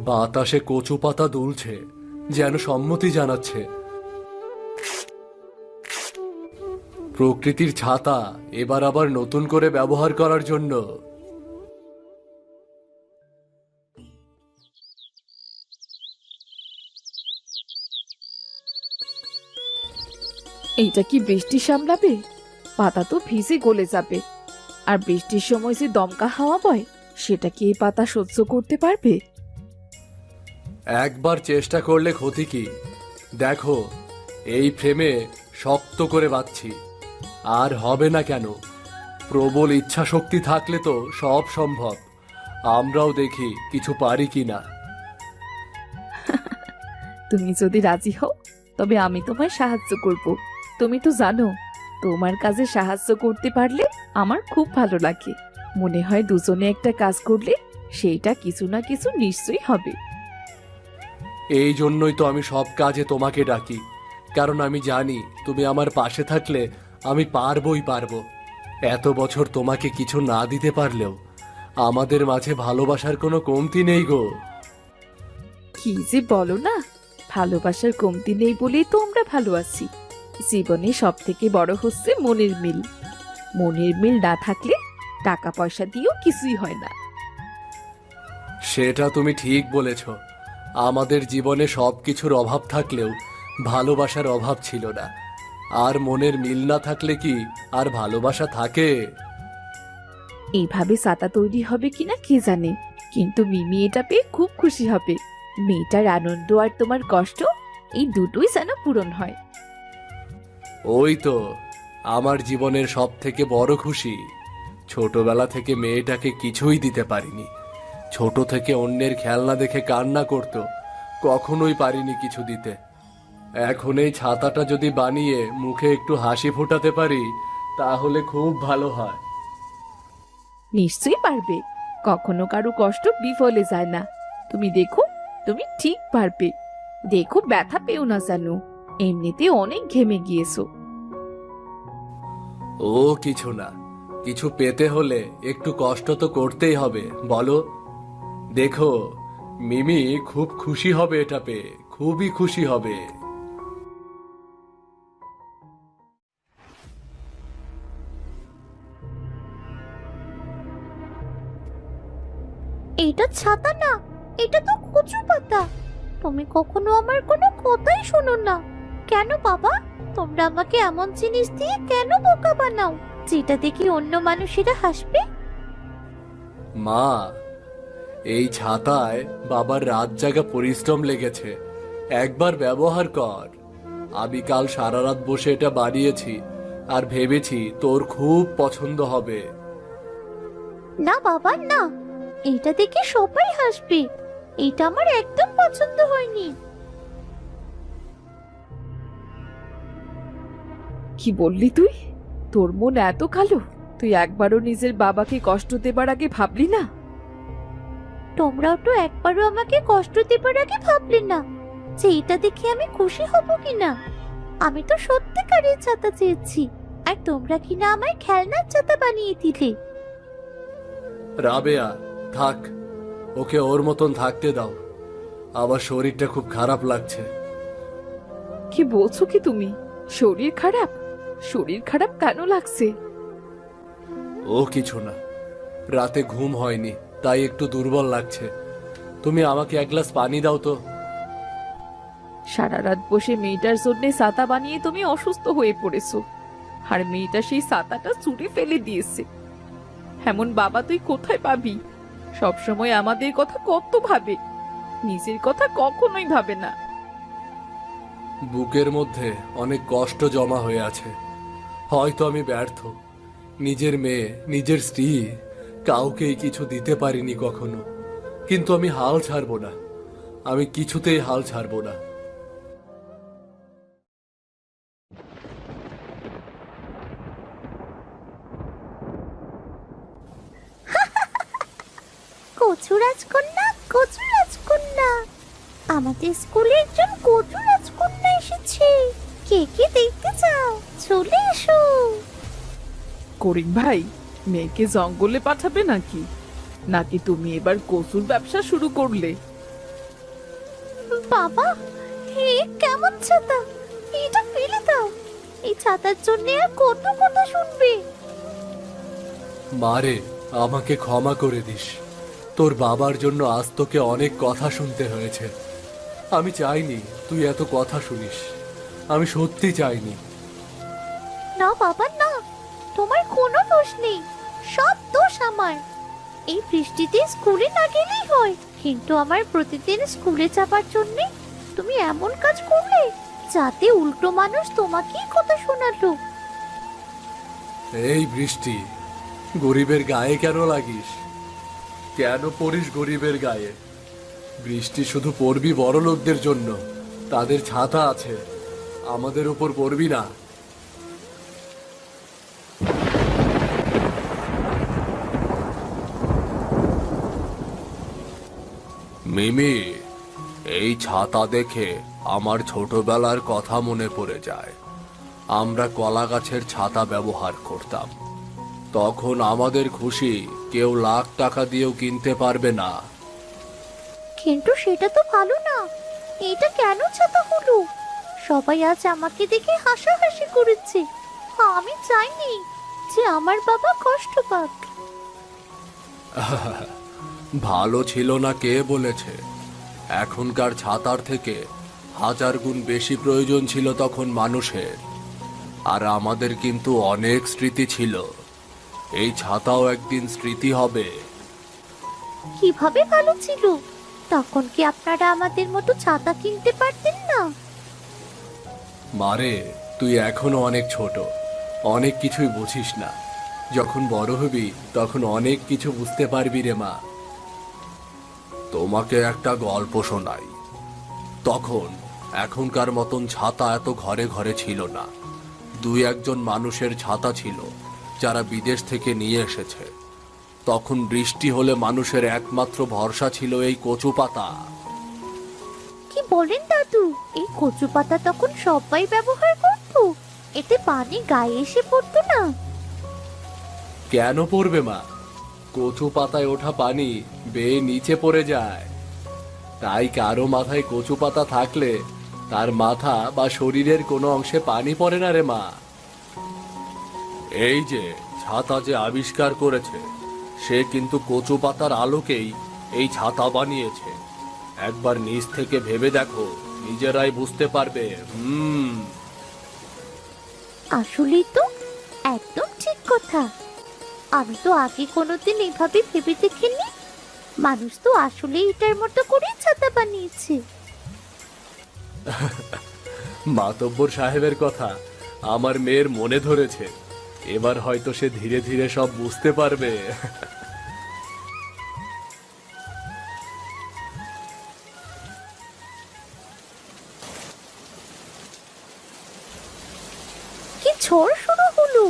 বাতাসে কচু পাতা দুলছে, যেন সম্মতি জানাচ্ছে। প্রকৃতির ছাতা এবার আবার নতুন করে ব্যবহার করার জন্য। এইটা কি বৃষ্টি সামলাবে? পাতা তো ভিজে গলে যাবে। আর বৃষ্টির সময় যে দমকা হাওয়া বয়, সেটা কি এই পাতা সহ্য করতে পারবে? একবার চেষ্টা করলে ক্ষতি কি? দেখো, এই ফ্রেমে শক্ত করে বাঁধছি। আর হবে না কেন? প্রবল ইচ্ছা শক্তি থাকলে তো সব সম্ভব। আমরাও দেখি কিছু পারি কিনা। তুমি যদি রাজি হও, তবে আমি তোমায় সাহায্য করব। তুমি তো জানো, তোমার কাজে সাহায্য করতে পারলে আমার খুব ভালো লাগে। মনে হয় দুজনে একটা কাজ করলে সেইটা কিছু না কিছু নিশ্চয়ই হবে। এই জন্যই তো আমি সব কাজে তোমাকে ডাকি, কারণ আমি জানি তুমি আমার পাশে থাকলে আমি পারবই পারবো। এত বছর তোমাকে কিছু না দিতে পারলেও আমাদের মাঝে ভালোবাসার কোনো কমতি নেই গো। কি যে বলো না, ভালোবাসার কমতি নেই বলেই তো আমরা ভালো আছি। জীবনে সব থেকে বড় হচ্ছে মনের মিল। মনের মিল না থাকলে টাকা পয়সা দিয়েও কিছুই হয় না। সেটা তুমি ঠিক বলেছ। আমাদের জীবনে সবকিছুর অভাব থাকলেও ভালোবাসার অভাব ছিল না। আর মনের মিল না থাকলে কি আর ভালোবাসা থাকে? এইভাবে ছাতা তৈরি হবে কিনা কে জানে, কিন্তু মিমি এটা পেয়ে খুব খুশি হবে। মেয়েটার আনন্দ আর তোমার কষ্ট, এই দুটোই যেন পূরণ হয়। ওই তো আমার জীবনের সব থেকে বড় খুশি। ছোটবেলা থেকে মেয়েটাকে কিছুই দিতে পারিনি। ছোট থেকে অন্যের খেলনা দেখে কান্না করত, কখনোই পারিনি কিছু দিতে। এখন এই ছাতাটা যদি বানিয়ে মুখে একটু হাসি ফোটাতে পারি, তাহলে খুব ভালো হয়। নিশ্চয়ই পারবে। কখনো কারো কষ্ট বিফলে যায় না। তুমি দেখো, তুমি ঠিক পারবে। দেখো, ব্যথা পেও না জানো, এমনিতে অনেক ঘেমে গিয়েছো। ও কিছু না, কিছু পেতে হলে একটু কষ্ট তো করতেই হবে, বলো। দেখো, মিমি খুব খুশি হবে এটা পেয়ে, খুবই খুশি হবে। এটা ছাতা না, এটা তো কচু পাতা। তুমি কখনো আমার কোনো কথাই শোনো না। কেন বাবা, তোমরা আমাকে এমন জিনিস দিয়ে কেন বোকা বানাও যেটা দেখে অন্য মানুষেরা হাসবে? মা, এই ছাতায় বাবার রাত জাগা পরিশ্রম লেগেছে, একবার ব্যবহার কর। আমি কাল সারা রাত বসে এটা বানিয়েছি, আর ভেবেছি তোর খুব পছন্দ হবে। না বাবা না, এটা দেখে সবাই হাসবে। এটা আমার একদম পছন্দ হয়নি। কি বললি তুই? তোর মন এত কালো, তুই একবারও নিজের বাবাকে কষ্ট দেবার আগে ভাবলি না? তোমরাও তো একবারও আমাকে কষ্ট দেবার আগে ভাবলে না যে এটা দেখে আমি খুশি হব কিনা। আমি তো সত্যিকারের ছাতা চেয়েছি, আর তোমরা কিনা আমায় খেলনার ছাতা বানিয়ে দিলে। রাবেয়া, থাক, ওকে ওর মতন থাকতে দাও। আমার শরীরটা খুব খারাপ লাগছে। কি বলছো কি তুমি? শরীর খারাপ? শরীর খারাপ কেন লাগছে? ও কিছু না, রাতে ঘুম হয়নি, তাই একটু দুর্বল লাগছে। তুমি আমাকে এক গ্লাস পানি দাও তো। সারা রাত বসে মেয়েটার জন্য ছাতা বানিয়ে তুমি অসুস্থ হয়ে পড়েছো, আর মেয়েটা সেই ছাতাটা ছুঁড়ে ফেলে দিয়েছে। এমন বাবা তুই কোথায় পাবি? সবসময় আমাদের কথা কত ভাবে, নিজের কথা কখনোই ভাবে না। বুকের মধ্যে অনেক কষ্ট জমা হয়ে আছে। হয়তো আমি ব্যর্থ, নিজের মেয়ে, নিজের স্ত্রী, কাউকেই কিছু দিতে পারিনি কখনো। কিন্তু আমি হাল ছাড়বো না, আমি কিছুতেই হাল ছাড়বো না। কচু রাজকন্যা, কচু রাজকন্যা, আমাদের স্কুলে একজন কচু রাজকন্যা এসেছে। কে কে দেখতে চাও? চলে এসো। করিম ভাই, মেয়েকে জঙ্গলে পাঠাবে নাকি? নাকি তুমি এবার কচুর ব্যবসা শুরু করলে? বাবা, হে কেমন ছাতা! এটা ফেলে দাও। এই ছাতার জন্য আর কত কথা শুনবে। মারে, আমাকে ক্ষমা করে দিস। তোর বাবার জন্য আজ তোকে অনেক কথা শুনতে হয়েছে। আমি চাইনি তুই এত কথা শুনিস, আমি সত্যি চাইনি। না বাবা না, তোমার কোনো দোষ নেই, সব দোষ আমার। এই বৃষ্টিতে স্কুলে না গেলেই হয়, কিন্তু আমার প্রতিদিন স্কুলে যাবার জন্য তুমি এমন কাজ করলে যাতে উল্টো মানুষ তোমাকেই কথা শোনালো। এই বৃষ্টি, গরিবের গায়ে কেন লাগিস? কেন পড়িস গরিবের গায়ে? বৃষ্টি শুধু পড়বি বড় লোকদের জন্য, তাদের ছাতা আছে, আমাদের উপর পড়বি না। মিমি, এই ছাতা দেখে আমার ছোটবেলার কথা মনে পড়ে যায়। আমরা কলা গাছের ছাতা ব্যবহার করতাম। তখন আমাদের খুশি কেউ লাখ টাকা দিয়েও কিনতে পারবে না। কিন্তু সেটা তো ভালো না। এটা কেন ছাতা হলো? সবাই আজ আমাকে দেখে হাসাহাসি করেছে। আমি চাইনি যে আমার বাবা কষ্ট পাক। ভালো ছিল না কে বলেছে? এখনকার ছাতার থেকে 1000 গুণ বেশি প্রয়োজন ছিল তখন মানুষের। আর আমাদের কিন্তু অনেক স্মৃতি ছিল। এই ছাতাও একদিন স্মৃতি হবে। কিভাবে ভালো ছিল? তখন কি আপনারা আমাদের মতো ছাতা কিনতে পারতেন না? মারে, তুই এখনো অনেক ছোট, অনেক কিছুই বুঝিস না। যখন বড় হবি তখন অনেক কিছু বুঝতে পারবি রে মা। তোমাকে একটা গল্প শোনাই। তখন এখনকার মতন ছাতা এত ঘরে ঘরে ছিল না। 2-1 মানুষের ছাতা ছিল যারা বিদেশ থেকে নিয়ে এসেছে। তখন বৃষ্টি হলে মানুষের একমাত্র ভরসা ছিল এই কচু পাতা। কি বলেন দাদু? এই কচু পাতা তখন সবাই ব্যবহার করতো? এতে পানি গায়ে এসে পড়তো না? কেন পড়বে মা? কচু পাতায় ওঠা পানি বেয়ে নিচে পড়ে যায়। তাই কারো মাথায় কচু পাতা থাকলে তার মাথা বা শরীরের কোনো অংশে পানি পড়ে না রে মা। এই যে ছাতা যে আবিষ্কার করেছে, সে কিন্তু কচু পাতার আলোকেই এই ছাতা বানিয়েছে। একবার নিজ থেকে ভেবে দেখো, নিজেরাই বুঝতে পারবে। আসলেই তো, একদম ঠিক কথা। আমি তো আগে কোনোদিন এভাবে ভেবে দেখিনি। মানুষ তো আসলে এটার মতো করে ছাতা বানিয়েছে। মাতব্বর সাহেবের কথা আমার মেয়ের মনে ধরেছে। এবার হয়তো সে ধীরে ধীরে সব বুঝতে পারবে। কি ঝড় শুরু হলো!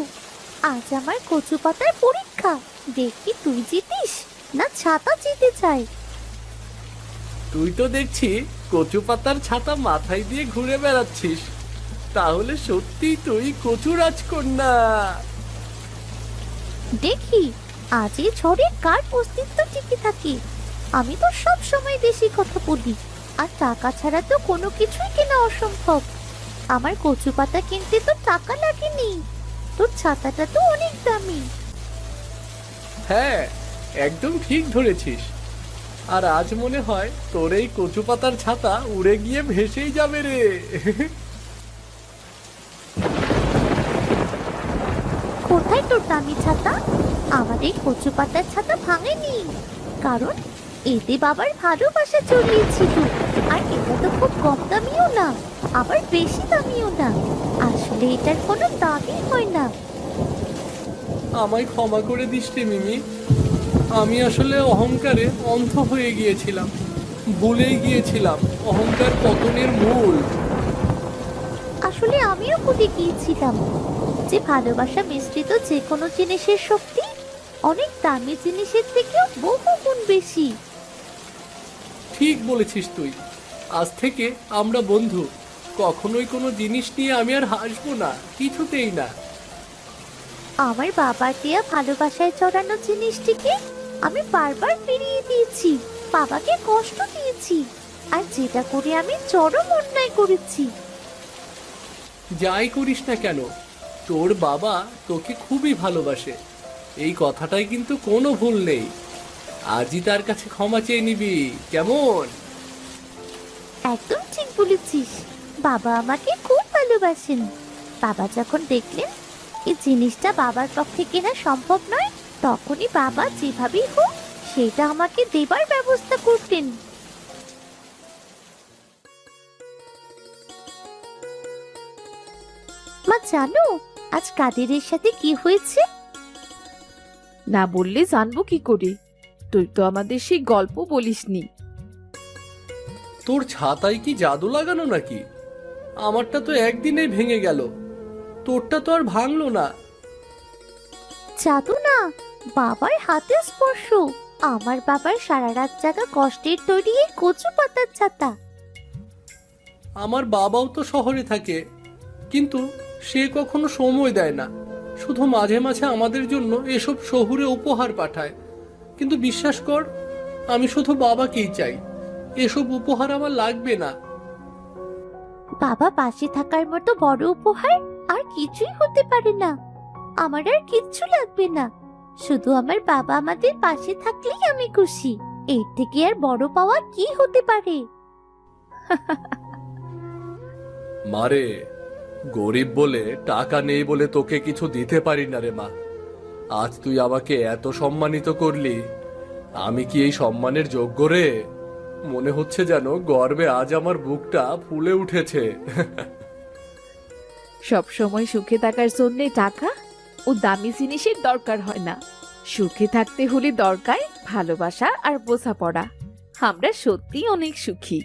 আজ আমার কচু পাতার পরীক্ষা। দেখি তুই জিতিস না ছাতা জিতে চাই। তুই তো দেখছি কচু পাতার ছাতা মাথায় দিয়ে ঘুরে বেড়াচ্ছিস। তাহলে সত্যি তুই কচু রাজকন্যা। দেখি আজ এই ঝড়ে কার অস্তিত্ব টিকে থাকে। আমি তো সব সময় বেশি কথা বলি, আর টাকা ছাড়া তো কোনো কিছুই কেনা অসম্ভব। আমার কচু পাতা কিনতে তো টাকা লাগেনি। তোর ছাতাটা তো অনেক দামি। হ্যাঁ, একদম ঠিক ধরেছিস। আর আজ মনে হয় তোর এই কচু পাতার ছাতা উড়ে গিয়ে ভেসেই যাবে রে। কোথায় তোর দামি ছাতা? আমার এই কচু পাতার ছাতা ভাঙেনি, কারণ এতে বাবার ভালোবাসা জড়িয়েছিল। আর এটা তো খুব কম দামিও না, আবার বেশি দামিও না। আসলে এটার কোনো দামই হয় না। আমায় ক্ষমা করে দিস রে মিমি। আমি আসলে অহংকারে অন্ধ হয়ে গিয়েছিলাম, ভুলেই গিয়েছিলাম অহংকার পতনের মূল। আসলে আমিও ভুলে গিয়েছিলাম যে ভালোবাসা মিশ্রিত যে কোনো জিনিসের শক্তি অনেক দামি জিনিসের থেকেও বহু গুণ বেশি। ঠিক বলেছিস তুই। আজ থেকে আমরা বন্ধু। কখনোই কোনো জিনিস নিয়ে আমি আর হাসবো না, কিছুতেই না। আমার বাবার দেয়া ভালোবাসায় চড়ানো জিনিসটিকে আমি বারবার ফিরিয়ে দিয়েছি, বাবাকে কষ্ট দিয়েছি, আর যেটা করে আমি চরম অন্যায় করেছি। যাই করিস না কেন, তোর বাবা তোকে খুবই ভালোবাসে, এই কথাটাই কিন্তু কোনো ভুল নেই। আজই তার কাছে ক্ষমা চেয়ে নিবি, কেমন? একদম ঠিক বলেছিস, বাবা আমাকে খুব ভালোবাসেন। বাবা যখন দেখলেন এই জিনিসটা বাবার পক্ষে কেনা সম্ভব নয়, তখনই বাবা যেভাবেই হোক সেটা আমাকে দেবার ব্যবস্থা করতেন। মা জানো আজ কাদেরের সাথে কি হয়েছে? না বললে জানবো কি করে? তুই তো আমাদের সেই গল্প বলিসনি। তোর ছাতায় কি জাদু লাগানো নাকি? আমারটা তো একদিনেই ভেঙে গেল, তোরটা তো আর ভাঙলো না। জাদু না, বাবার হাতে স্পর্শ। আমার বাবার সারা রাত জাগা কষ্টের তৈরি এই কচু পাতার ছাতা। আমার বাবাও তো শহরে থাকে, কিন্তু সে কখনো সময় দেয় না, শুধু মাঝে মাঝে আমাদের জন্য এসব শহুরে উপহার পাঠায়। কিন্তু বিশ্বাস কর, আমি শুধু বাবাকেই চাই, এসব উপহার আমার লাগবে না। বাবা পাশে থাকার মতো বড় উপহার আর কিছুই হতে পারে না। আমার আর কিচ্ছু লাগবে না, শুধু আমার বাবা আমাদের পাশে থাকলেই আমি খুশি। এর থেকে আর বড় পাওয়া কি হতে পারে? মারে, গরিব বলে, টাকা নেই বলে তোকে কিছু দিতে পারি না রে মা। আজ তুই আমাকে এত সম্মানিত করলি, আমি কি এই সম্মানের যোগ্য রে? মনে হচ্ছে যেন গর্বে আজ আমার বুকটা ফুলে উঠেছে। সব সময় সুখে থাকার জন্য টাকা ও দামি জিনিসের দরকার হয় না। সুখে থাকতে হলে দরকার ভালোবাসা আর বোঝাপড়া। আমরা সত্যি অনেক সুখী।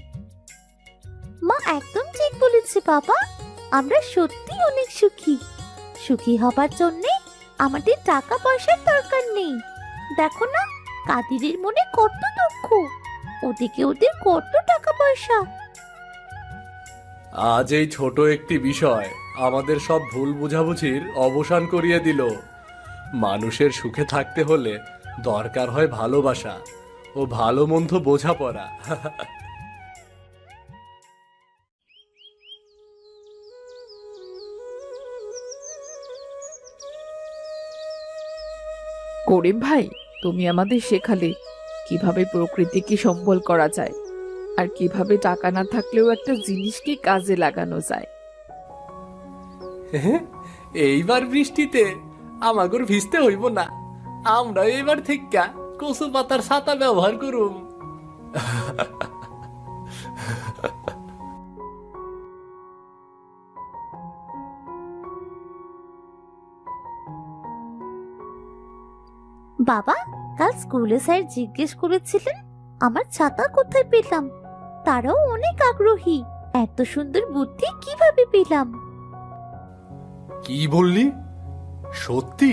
মা একদম ঠিক বলেছে বাবা, আমরা সত্যি অনেক সুখী। সুখী হবার জন্যে আমাদের টাকা পয়সার দরকার নেই। দেখো না, কাদিরের মনে কত দুঃখ, ওদিকে ওদের কত টাকা পয়সা। আজ এই ছোট একটি বিষয় আমাদের সব ভুল বুঝাবুঝির অবসান করিয়ে দিল। মানুষের সুখে থাকতে হলে দরকার হয় ভালোবাসা ও ভালো মন্দ বোঝাপড়া। করিম ভাই, তুমি আমাদের শেখালে কিভাবে প্রকৃতিকে সম্বল করা যায়, আর কিভাবে টাকা না থাকলেও একটা জিনিসকে কাজে লাগানো যায়। এইবার বৃষ্টিতে আমাগর ভিজতে হইব না, আমরা এবার থেকে কচু পাতার ছাতা ব্যবহার করুম। বাবা, কাল স্কুলে স্যার জিজ্ঞেস করেছিলেন আমার ছাতা কোথায় পেলাম। তারাও অনেক আগ্রহী, এত সুন্দর বুদ্ধি কিভাবে পেলাম। কি বললি? সত্যি?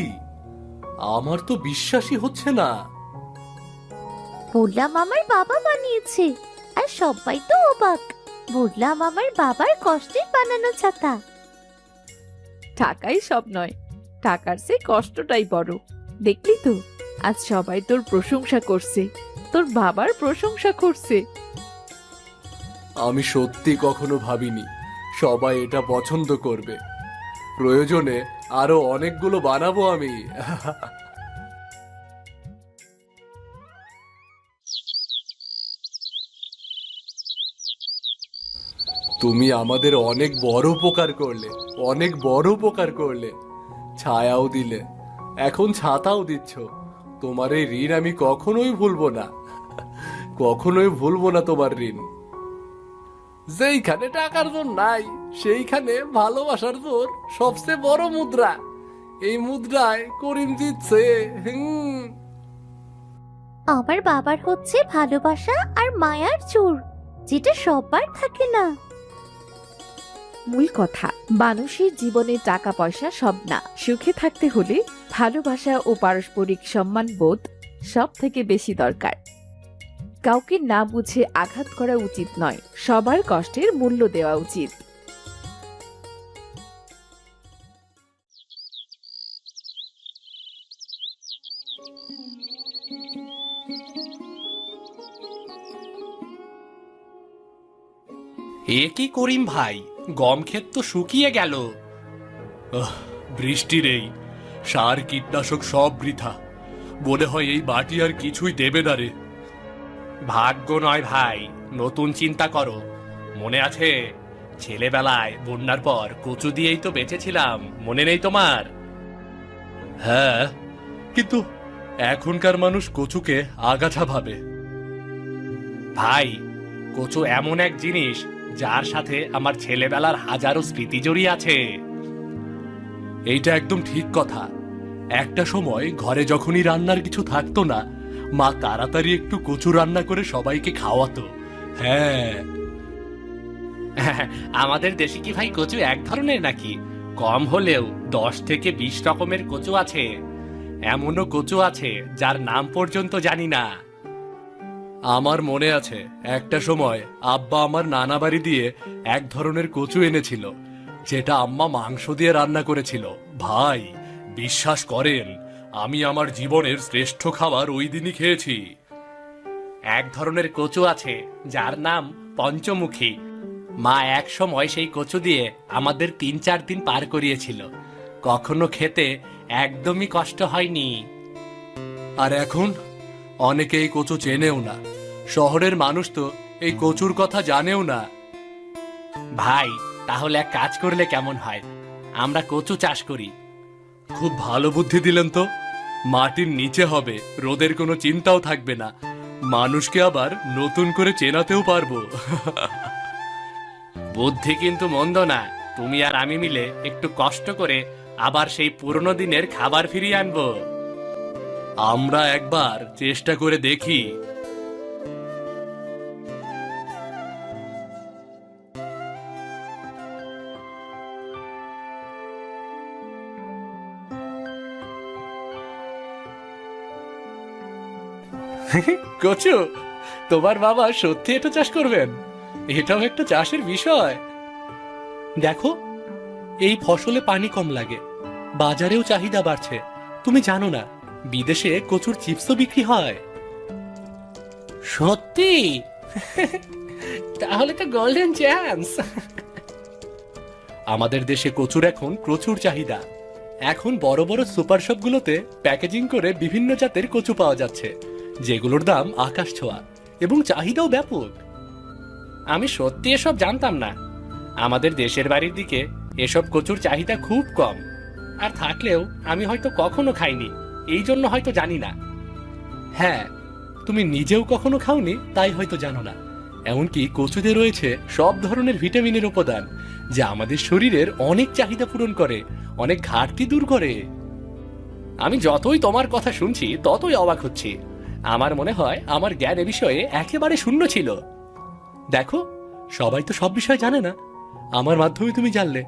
আমার তো বিশ্বাসই হচ্ছে না। বললাম আমার বাবা বানিয়েছে, আর সবাই তো অবাক। বললাম আমার বাবার কষ্টের বানানো ছাতা। টাকাই সব নয়, টাকার চেয়ে কষ্টটাই বড়। দেখলি তো, আজ সবাই তোর প্রশংসা করছে, তোর বাবার প্রশংসা করছে। আমি সত্যি কখনো ভাবিনি সবাই এটা পছন্দ করবে। প্রয়োজনে আরো অনেকগুলো বানাবো আমি। তুমি আমাদের অনেক বড় উপকার করলে, অনেক বড় উপকার করলে। ছায়াও দিলে, এখন ছাতাও দিচ্ছ। তোমার এই ঋণ আমি কখনোই ভুলবো না, কখনোই ভুলবো না তোমার ঋণ। যেইখানে টাকার জোর নাই, সেইখানে ভালোবাসার জোর সবচেয়ে বড় মুদ্রা। এই মুদ্রায় করিম জিতছে। আমার বাবার হচ্ছে ভালোবাসা আর মায়ার জোর, যেটা সবার থাকে না। মূল কথা, মানুষের জীবনে টাকা পয়সা সব না। সুখে থাকতে হলে ভালোবাসা ও পারস্পরিক সম্মান বোধ সব থেকে বেশি দরকার। কাউকে না বুঝে আঘাত করা উচিত নয়, সবার কষ্টের মূল্য দেওয়া উচিত। এ কি করিম ভাই, গম ক্ষেত তো শুকিয়ে গেল। বৃষ্টির এই সার কীটনাশক সব বৃথা। মনে হয় এই মাটি আর কিছুই দেবে না রে। ভাগ্য নয় ভাই, নতুন চিন্তা করো। মনে আছে ছেলেবেলায় বন্যার পর কচু দিয়েই তো বেঁচেছিলাম, মনে নেই তোমার? হ্যাঁ, কিন্তু এখনকার মানুষ কচুকে আগাছা ভাবে। ভাই, কচু এমন এক জিনিস যার সাথে আমার ছেলেবেলার হাজারো স্মৃতি জড়িয়ে আছে। এইটা একদম ঠিক কথা। একটা সময় ঘরে যখনই রান্নার কিছু থাকতো না, মা তাড়াতাড়ি একটু কচু রান্না করে সবাইকে খাওয়াতো। হ্যাঁ, আমাদের দেশে কি ভাই কচু এক ধরনের নাকি? কম হলেও 10 থেকে 20 রকমের কচু আছে। এমনও কচু আছে যার নাম পর্যন্ত জানি না। আমার মনে আছে একটা সময় আব্বা আমার নানা বাড়ি দিয়ে এক ধরনের কচু এনেছিল, যেটা আম্মা মাংস দিয়ে রান্না করেছিল। ভাই, বিশ্বাস করেন, আমি আমার জীবনের শ্রেষ্ঠ খাবার ওই দিনই খেয়েছি। এক ধরনের কচু আছে যার নাম পঞ্চমুখী। মা এক সময় সেই কচু দিয়ে আমাদের 3-4 দিন পার করিয়েছিল। কখনো খেতে একদমই কষ্ট হয়নি। আর এখন অনেকে এই কচু চেনেও না। শহরের মানুষ তো এই কচুর কথা জানেও না। ভাই, তাহলে এক কাজ করলে কেমন হয়? আমরা কচু চাষ করি। খুব ভালো বুদ্ধি দিলেন তো। মাটির নিচে হবে, রোদের কোনো চিন্তাও থাকবে না। মানুষকে আবার নতুন করে চেনাতেও পারবো। বুদ্ধি কিন্তু মন্দ না। তুমি আর আমি মিলে একটু কষ্ট করে আবার সেই পুরনো দিনের খাবার ফিরিয়ে আনবো। আমরা একবার চেষ্টা করে দেখি। কচু, তোমার বাবা সত্যি এটা চাষ করবেন? এটাও একটা চাষের বিষয়। দেখো, এই ফসলে পানি কম লাগে, বাজারেও চাহিদা বাড়ছে। তুমি জানো না, বিদেশে কচুর চিপসও বিক্রি হয়। সত্যি? তাহলে তো গোল্ডেন চান্স। আমাদের দেশে কচুর এখন প্রচুর চাহিদা। এখন বড় বড় সুপার শপগুলোতে প্যাকেজিং করে বিভিন্ন জাতের কচু পাওয়া যাচ্ছে, যেগুলোর দাম আকাশ ছোঁয়া এবং চাহিদাও ব্যাপক। আমি সত্যি এসব জানতাম না। আমাদের দেশের বাড়ির দিকে এসব কচুর চাহিদা খুব কম, আর থাকলেও আমি হয়তো কখনো খাইনি, এই জন্য হয়তো জানি না। হ্যাঁ, তুমি নিজেও কখনো খাওনি, তাই হয়তো জানো না। এমনকি কচুতে রয়েছে সব ধরনের ভিটামিনের উপাদান, যা আমাদের শরীরের অনেক চাহিদা পূরণ করে, অনেক ঘাটতি দূর করে। আমি যতই তোমার কথা শুনছি ততই অবাক হচ্ছি। আমার মনে হয় আমার জ্ঞান এ বিষয়ে একেবারে শূন্য ছিল। দেখো, সবাই তো সব বিষয় জানে না, আমার মাধ্যমে তুমি জানলে।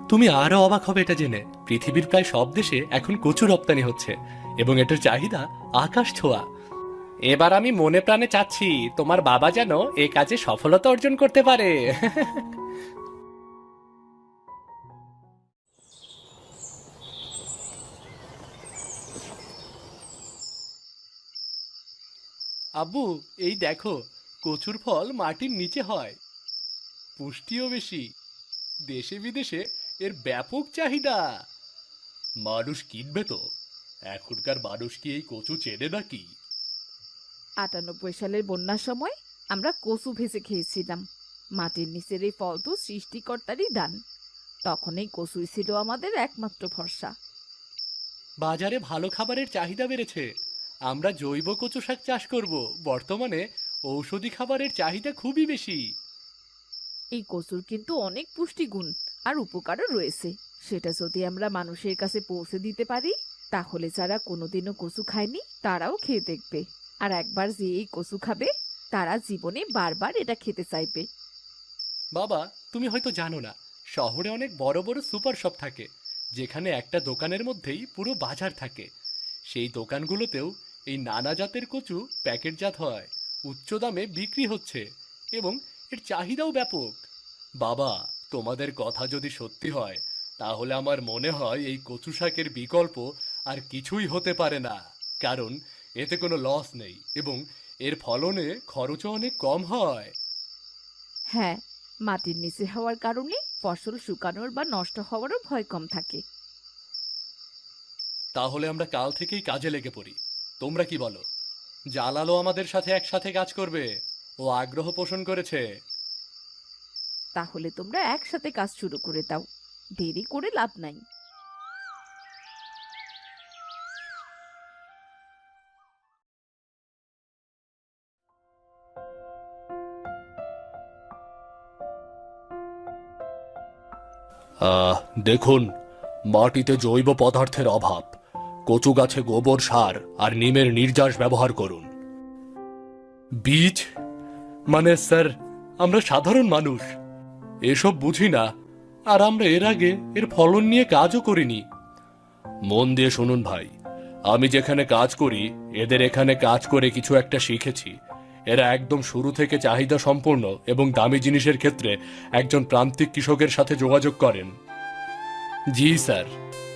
তুমি আরো অবাক হবে এটা জেনে, পৃথিবীর প্রায় সব দেশে এখন কচু রপ্তানি হচ্ছে এবং এটার চাহিদা আকাশ ছোঁয়া। এবার আমি মনে প্রাণে চাচ্ছি তোমার বাবা যেন এ কাজে সফলতা অর্জন করতে পারে। আব্বু, এই দেখো, কচুর ফল মাটির নিচে হয়, পুষ্টিও বেশি, দেশে বিদেশে এর ব্যাপক চাহিদা। মানুষ কিনবে তো। এখনকার মানুষ কি এই কচু চেনে নাকি? 98 সালের বন্যার সময় আমরা কচু ভেজে খেয়েছিলাম। মাটির নিচের এই ফল তো সৃষ্টিকর্তারই দান। তখন এই কচুই ছিল আমাদের একমাত্র ভরসা। বাজারে ভালো খাবারের চাহিদা বেড়েছে, আমরা জৈব কচু শাক চাষ করব। বর্তমানে ঔষধি খাবারের চাহিদা খুবই বেশি। এই কচুর কিন্তু অনেক পুষ্টিগুণ আর উপকারও রয়েছে। সেটা যদি আমরা মানুষের কাছে পৌঁছে দিতে পারি, তাহলে যারা কোনোদিনও কচু খায়নি তারাও খেয়ে দেখবে। আর একবার যে এই কচু খাবে, তারা জীবনে বারবার এটা খেতে চাইবে। বাবা, তুমি হয়তো জানো না, শহরে অনেক বড় বড় সুপার শপ থাকে, যেখানে একটা দোকানের মধ্যেই পুরো বাজার থাকে। সেই দোকানগুলোতেও এই নানা জাতের কচু প্যাকেটজাত হয়, উচ্চ দামে বিক্রি হচ্ছে এবং এর চাহিদাও ব্যাপক। বাবা, তোমাদের কথা যদি সত্যি হয়, তাহলে আমার মনে হয় এই কচু শাকের বিকল্প আর কিছুই হতে পারে না, কারণ এতে কোনো লস নেই এবং এর ফলনে খরচও অনেক কম হয়। হ্যাঁ, মাটির নিচে হওয়ার কারণে ফসল শুকানোর বা নষ্ট হওয়ারও ভয় কম থাকে। তাহলে আমরা কাল থেকেই কাজে লেগে পড়ি। তোমরা কি বলো? জালালও আমাদের সাথে একসাথে কাজ করবে, ও আগ্রহ পোষণ করেছে। তাহলে তোমরা একসাথে কাজ শুরু করে দাও, দেরি করে লাভ নাই। দেখুন, মাটিতে জৈব পদার্থের অভাব। কচু গাছে গোবর সার আর নিমের নির্যাস ব্যবহার করুন। বীজ মানে স্যার, আমরা সাধারণ মানুষ, এসব বুঝি না, আর আমরা এর আগে এর ফলন নিয়ে কাজও করিনি। মন দিয়ে শুনুন ভাই, আমি যেখানে কাজ করি, এদের এখানে কাজ করে কিছু একটা শিখেছি। এরা একদম শুরু থেকে চাহিদা সম্পূর্ণ এবং দামি জিনিসের ক্ষেত্রে একজন প্রান্তিক কৃষকের সাথে যোগাযোগ করেন। জি স্যার,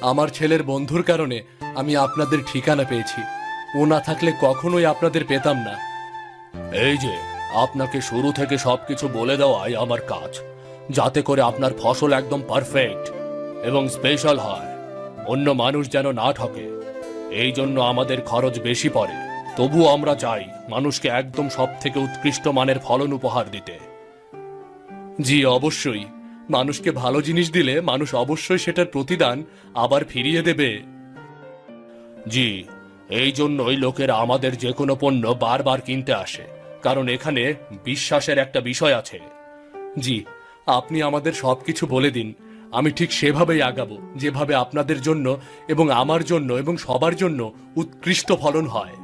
আমার ছেলের বন্ধুর কারণে আমি আপনাদের ঠিকানা পেয়েছি। ও না থাকলে কখনোই আপনাদের পেতাম না। এই যে, আপনাকে শুরু থেকে সবকিছু বলে দেওয়াই আমার কাজ, যাতে করে আপনার ফসল একদম পারফেক্ট এবং স্পেশাল হয়, অন্য মানুষ যেন না ঠকে। এই জন্য আমাদের খরচ বেশি পড়ে, তবুও আমরা চাই মানুষকে একদম সব থেকে উৎকৃষ্ট মানের ফলন উপহার দিতে। জি অবশ্যই, মানুষকে ভালো জিনিস দিলে মানুষ অবশ্যই সেটার প্রতিদান আবার ফিরিয়ে দেবে। জি, এই জন্যই লোকেরা আমাদের যে কোনো পণ্য বারবার কিনতে আসে, কারণ এখানে বিশ্বাসের একটা বিষয় আছে। জি, আপনি আমাদের সবকিছু বলে দিন, আমি ঠিক সেভাবেই আগাবো যেভাবে আপনাদের জন্য এবং আমার জন্য এবং সবার জন্য উৎকৃষ্ট ফলন হয়।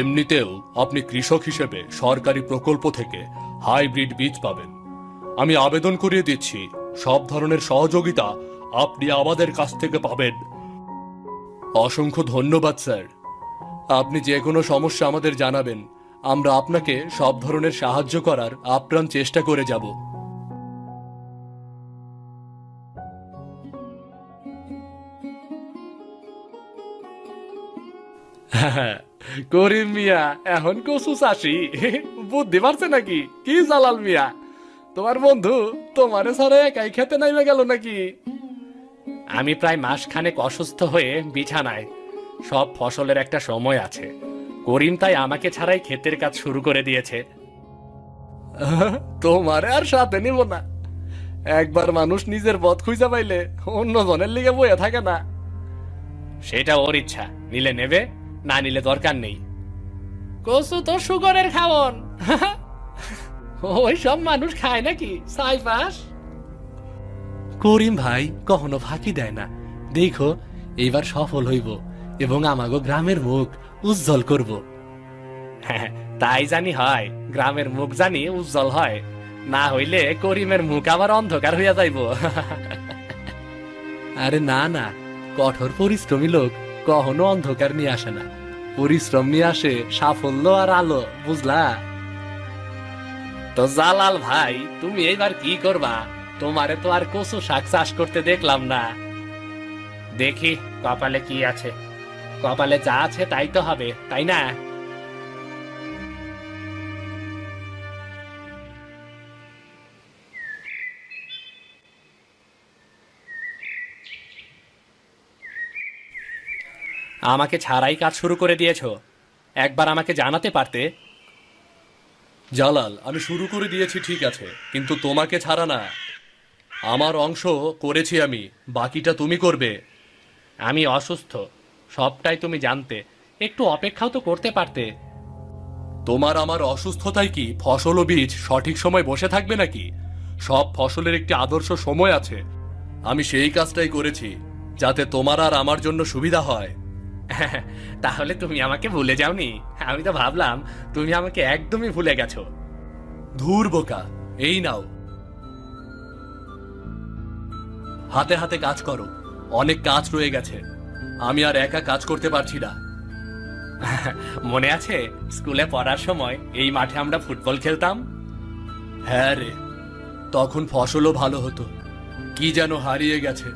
এমনিতেও আপনি কৃষক হিসেবে সরকারি প্রকল্প থেকে হাইব্রিড বীজ পাবেন। আমি আবেদন করিয়ে দিচ্ছি, সব ধরনের সহযোগিতা আপনি আমাদের কাছ থেকে পাবেন। অসংখ্য ধন্যবাদ স্যার। আপনি যে কোনো সমস্যা আমাদের জানাবেন, আমরা আপনাকে সব ধরনের সাহায্য করার আপ্রাণ চেষ্টা করে যাব। করিম মিয়া এখন কচু চাষি, বুদ্ধি পারছে নাকি? কি জালাল মিয়া, তোমার বন্ধু তোমারে ছাড়া একাই খেতে নাইমে গেল নাকি? আমি প্রায় মাসখানেক অসুস্থ হয়ে বিছানায়। সব ফসলের একটা সময় আছে, করিম তাই আমাকে ছাড়াই ক্ষেতের কাজ শুরু করে দিয়েছে। তোমারে আর সাথে নিব না। একবার মানুষ নিজের পথ খুঁজে পাইলে অন্য জনের লিগে বয়ে থাকে না। সেটা ওর ইচ্ছা, নিলে নেবে, না নিলে দরকার নেই। কচু তো সুগরের খাওন। ওই সব মানুষ খায় নাকি সাইফাস? করিম ভাই কখনো ফাঁকি দেয় না। দেখো, এইবার সফল হইব এবং আমাগো গ্রামের মুখ উজ্জ্বল করব। তাই জানি হয়, গ্রামের মুখ জানি উজ্জ্বল হয়, না হইলে করিমের মুখ আবার অন্ধকার হইয়া যাইব। আরে না না, কঠোর পরিশ্রমী লোক কখনো অন্ধকার নিয়ে আসে না, পরিশ্রম নিয়ে আসে সাফল্য আর আলো, বুঝলা? তো জালাল ভাই, তুমি এইবার কি করবা? তোমারে তো আর কচু শাক চাষ করতে দেখলাম না। দেখি কপালে কি আছে, কপালে যা আছে তাই তো হবে, তাই না? আমাকে ছাড়াই কাজ শুরু করে দিয়েছো, একবার আমাকে জানাতে পারতে। জালাল, আমি শুরু করে দিয়েছি ঠিক আছে, কিন্তু তোমাকে ছাড়া না। আমার অংশ করেছি আমি, বাকিটা তুমি করবে। আমি অসুস্থ, সবটাই তুমি জানতে, একটু অপেক্ষাও তো করতে পারতে। তোমার আমার অসুস্থতায় কি ফসল ও বীজ সঠিক সময় বসে থাকবে নাকি? সব ফসলের একটি আদর্শ সময় আছে। আমি সেই কাজটাই করেছি যাতে তোমার আর আমার জন্য সুবিধা হয়। তাহলে তুমি আমাকে ভুলে যাওনি? আমি তো ভাবলাম তুমি আমাকে একদমই ভুলে গেছো। ধুর বোকা, এই নাও, হাতে হাতে কাজ করো, অনেক কাজ রয়ে গেছে, আমি আর একা কাজ করতে পারছি না। মনে আছে স্কুলে পড়ার সময় এই মাঠে আমরা ফুটবল খেলতাম? হ্যাঁ রে, তখন ফসলও ভালো হতো। কি যেন হারিয়ে গেছে,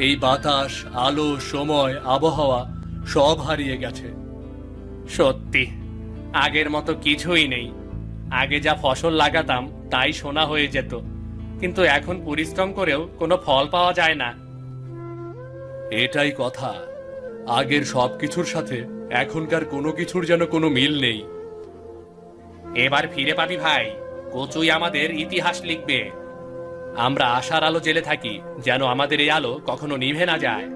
এই বাতাস, আলো, সময়, আবহাওয়া সব হারিয়ে গেছে। সত্যি আগের মতো কিছুই নেই। আগে যা ফসল লাগাতাম তাই সোনা হয়ে যেত, কিন্তু এখন পরিশ্রম করেও কোনো ফল পাওয়া যায় না। এটাই কথা, আগের সবকিছুর সাথে এখনকার কোনো কিছুর যেন কোনো মিল নেই। এবার ফিরে পাবি ভাই, কচুই আমাদের ইতিহাস লিখবে। আমরা আশার আলো জেলে থাকি, যেন আমাদের এই আলো কখনো নিভে না যায়।